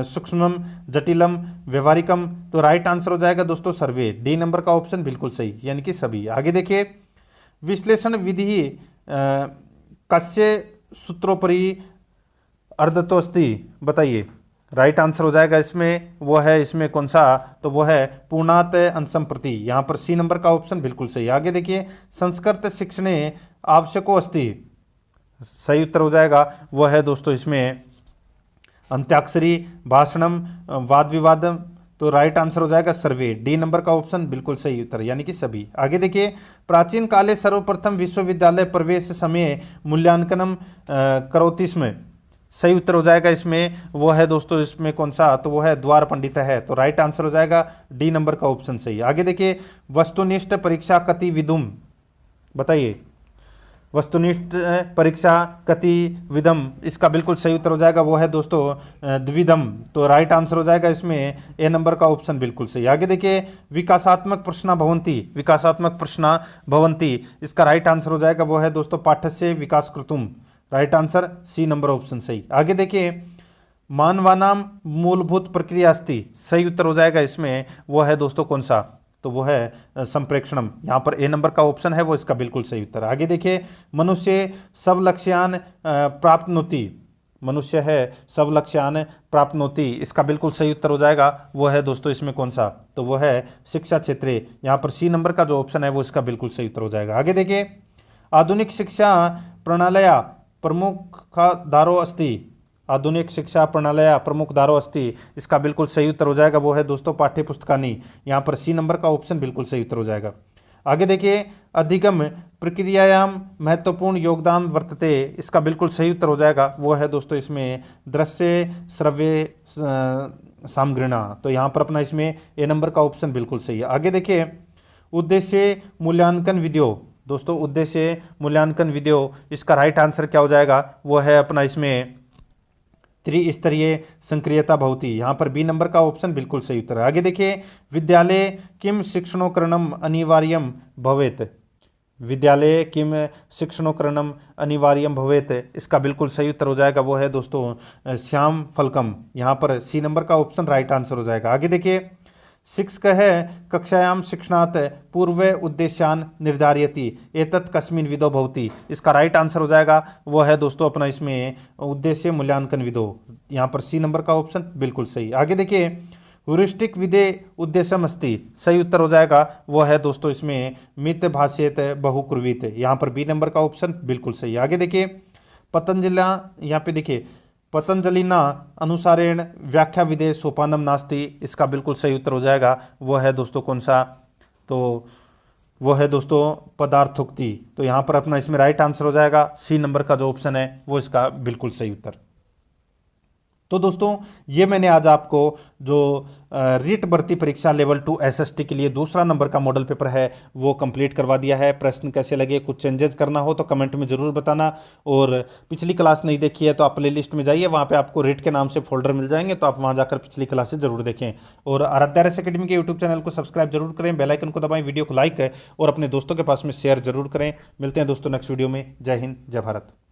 सूक्ष्मम जटिलम व्यवहारिकम, तो राइट आंसर हो जाएगा दोस्तों सर्वे, डी नंबर का ऑप्शन बिल्कुल सही, यानी कि सभी। आगे देखिए विश्लेषण विधि कस्य सूत्रोपरि अर्धतोस्ति, बताइए राइट आंसर हो जाएगा इसमें, वो है इसमें कौन सा, तो वो है पूर्णात अंशम प्रति, यहाँ पर सी नंबर का ऑप्शन बिल्कुल सही। आगे देखिए संस्कृत शिक्षणे आवश्यको अस्ति, सही उत्तर हो जाएगा, वो है दोस्तों इसमें अंत्याक्षरी भाषणम वाद विवादम, तो राइट आंसर हो जाएगा सर्वे, डी नंबर का ऑप्शन बिल्कुल सही उत्तर, यानी कि सभी। आगे देखिए प्राचीन काले सर्वप्रथम विश्वविद्यालय प्रवेश समय मूल्यांकनम करोति स्म, सही उत्तर हो जाएगा इसमें, वो है दोस्तों इसमें कौन सा, तो वो है द्वार पंडित है, तो राइट आंसर हो जाएगा डी नंबर का ऑप्शन सही। आगे देखिए वस्तुनिष्ठ परीक्षा कति विधुम, बताइए। वस्तुनिष्ठ परीक्षा कति विधम, इसका बिल्कुल सही उत्तर हो जाएगा वो है दोस्तों द्विविधम। तो राइट आंसर हो जाएगा इसमें ए नंबर का ऑप्शन बिल्कुल सही। आगे देखिए, विकासात्मक प्रश्न भवंती, विकासात्मक प्रश्न भवंती, इसका राइट आंसर हो जाएगा वो है दोस्तों पाठस्य विकास कृतुम। Right answer C number option सही। आगे देखिए, मानवानाम मूलभूत प्रक्रिया अस्ति, सही उत्तर हो जाएगा इसमें वो है दोस्तों कौन सा, तो वो है संप्रेक्षणम। यहाँ पर ए नंबर का ऑप्शन है वो इसका बिल्कुल सही उत्तर। आगे देखिए, मनुष्य सब लक्ष्यान प्राप्नोति, मनुष्य है सब लक्ष्यान प्राप्नोति, इसका बिल्कुल सही उत्तर हो जाएगा वो है दोस्तों इसमें कौन सा, तो वो है शिक्षा क्षेत्रे। यहाँ पर सी नंबर का जो ऑप्शन है वो इसका बिल्कुल सही उत्तर हो जाएगा। आगे देखिए, आधुनिक शिक्षा प्रणालया प्रमुखाधारो अस्ति, आधुनिक शिक्षा प्रणालया प्रमुख धारो अस्ति, इसका बिल्कुल सही उत्तर हो जाएगा वो है दोस्तों पाठ्य पुस्तकानी। यहाँ पर सी नंबर का ऑप्शन बिल्कुल सही उत्तर हो जाएगा। आगे देखिए, अधिगम प्रक्रियायाम महत्वपूर्ण योगदान वर्तते, इसका बिल्कुल सही उत्तर हो जाएगा वो है दोस्तों इसमें दृश्य श्रव्य सामग्रिणा। तो यहाँ पर अपना इसमें ए नंबर का ऑप्शन बिल्कुल सही है। आगे देखिए, उद्देश्य मूल्यांकन विधियों, दोस्तों उद्देश्य मूल्यांकन विधियों, इसका राइट आंसर क्या हो जाएगा वो है अपना इसमें त्रिस्तरीय संक्रियता भवती। यहाँ पर बी नंबर का ऑप्शन बिल्कुल सही उत्तर है। आगे देखिए, विद्यालय किम शिक्षणोकरणम अनिवार्यम भवेत, विद्यालय किम शिक्षणोकरणम अनिवार्यम भवेत, इसका बिल्कुल सही उत्तर हो जाएगा वो है दोस्तों श्याम फलकम। यहाँ पर सी नंबर का ऑप्शन राइट आंसर हो जाएगा। आगे देखिए, शिक्षक है कक्षायाम शिक्षणात् पूर्व उद्देश्यान निर्धारयति एतत् कस्मिन् विधौ भवति, इसका राइट आंसर हो जाएगा वो है दोस्तों अपना इसमें उद्देश्य मूल्यांकन विधौ। यहाँ पर सी नंबर का ऑप्शन बिल्कुल सही। आगे देखिए, ह्यूरिस्टिक विधे उद्देश्यम अस्ति, सही उत्तर हो जाएगा वो है दोस्तों इसमें मित भाष्येत बहुकुर्वीत, यहाँ पर बी नंबर का ऑप्शन बिल्कुल सही। आगे देखिए, पतंजलि, यहाँ पे देखिए पतंजलिना अनुसारेण व्याख्या विधेय सोपानम नास्ति, इसका बिल्कुल सही उत्तर हो जाएगा वो है दोस्तों कौन सा, तो वो है दोस्तों पदार्थोक्ति। तो यहाँ पर अपना इसमें राइट आंसर हो जाएगा सी नंबर का जो ऑप्शन है वो इसका बिल्कुल सही उत्तर। तो दोस्तों ये मैंने आज आपको जो रीट भर्ती परीक्षा लेवल 2 एसएसटी के लिए दूसरा नंबर का मॉडल पेपर है वो कंप्लीट करवा दिया है। प्रश्न कैसे लगे, कुछ चेंजेस करना हो तो कमेंट में ज़रूर बताना। और पिछली क्लास नहीं देखी है तो आप प्ले लिस्ट में जाइए, वहाँ पे आपको रीट के नाम से फोल्डर मिल जाएंगे, तो आप वहाँ जाकर पिछली क्लासेस जरूर देखें। और आराध्या रेस अकेडमी के यूट्यूब चैनल को सब्सक्राइब जरूर करें, बेल आइकन को दबाएं, वीडियो को लाइक और अपने दोस्तों के पास में शेयर जरूर करें। मिलते हैं दोस्तों नेक्स्ट वीडियो में। जय हिंद, जय भारत।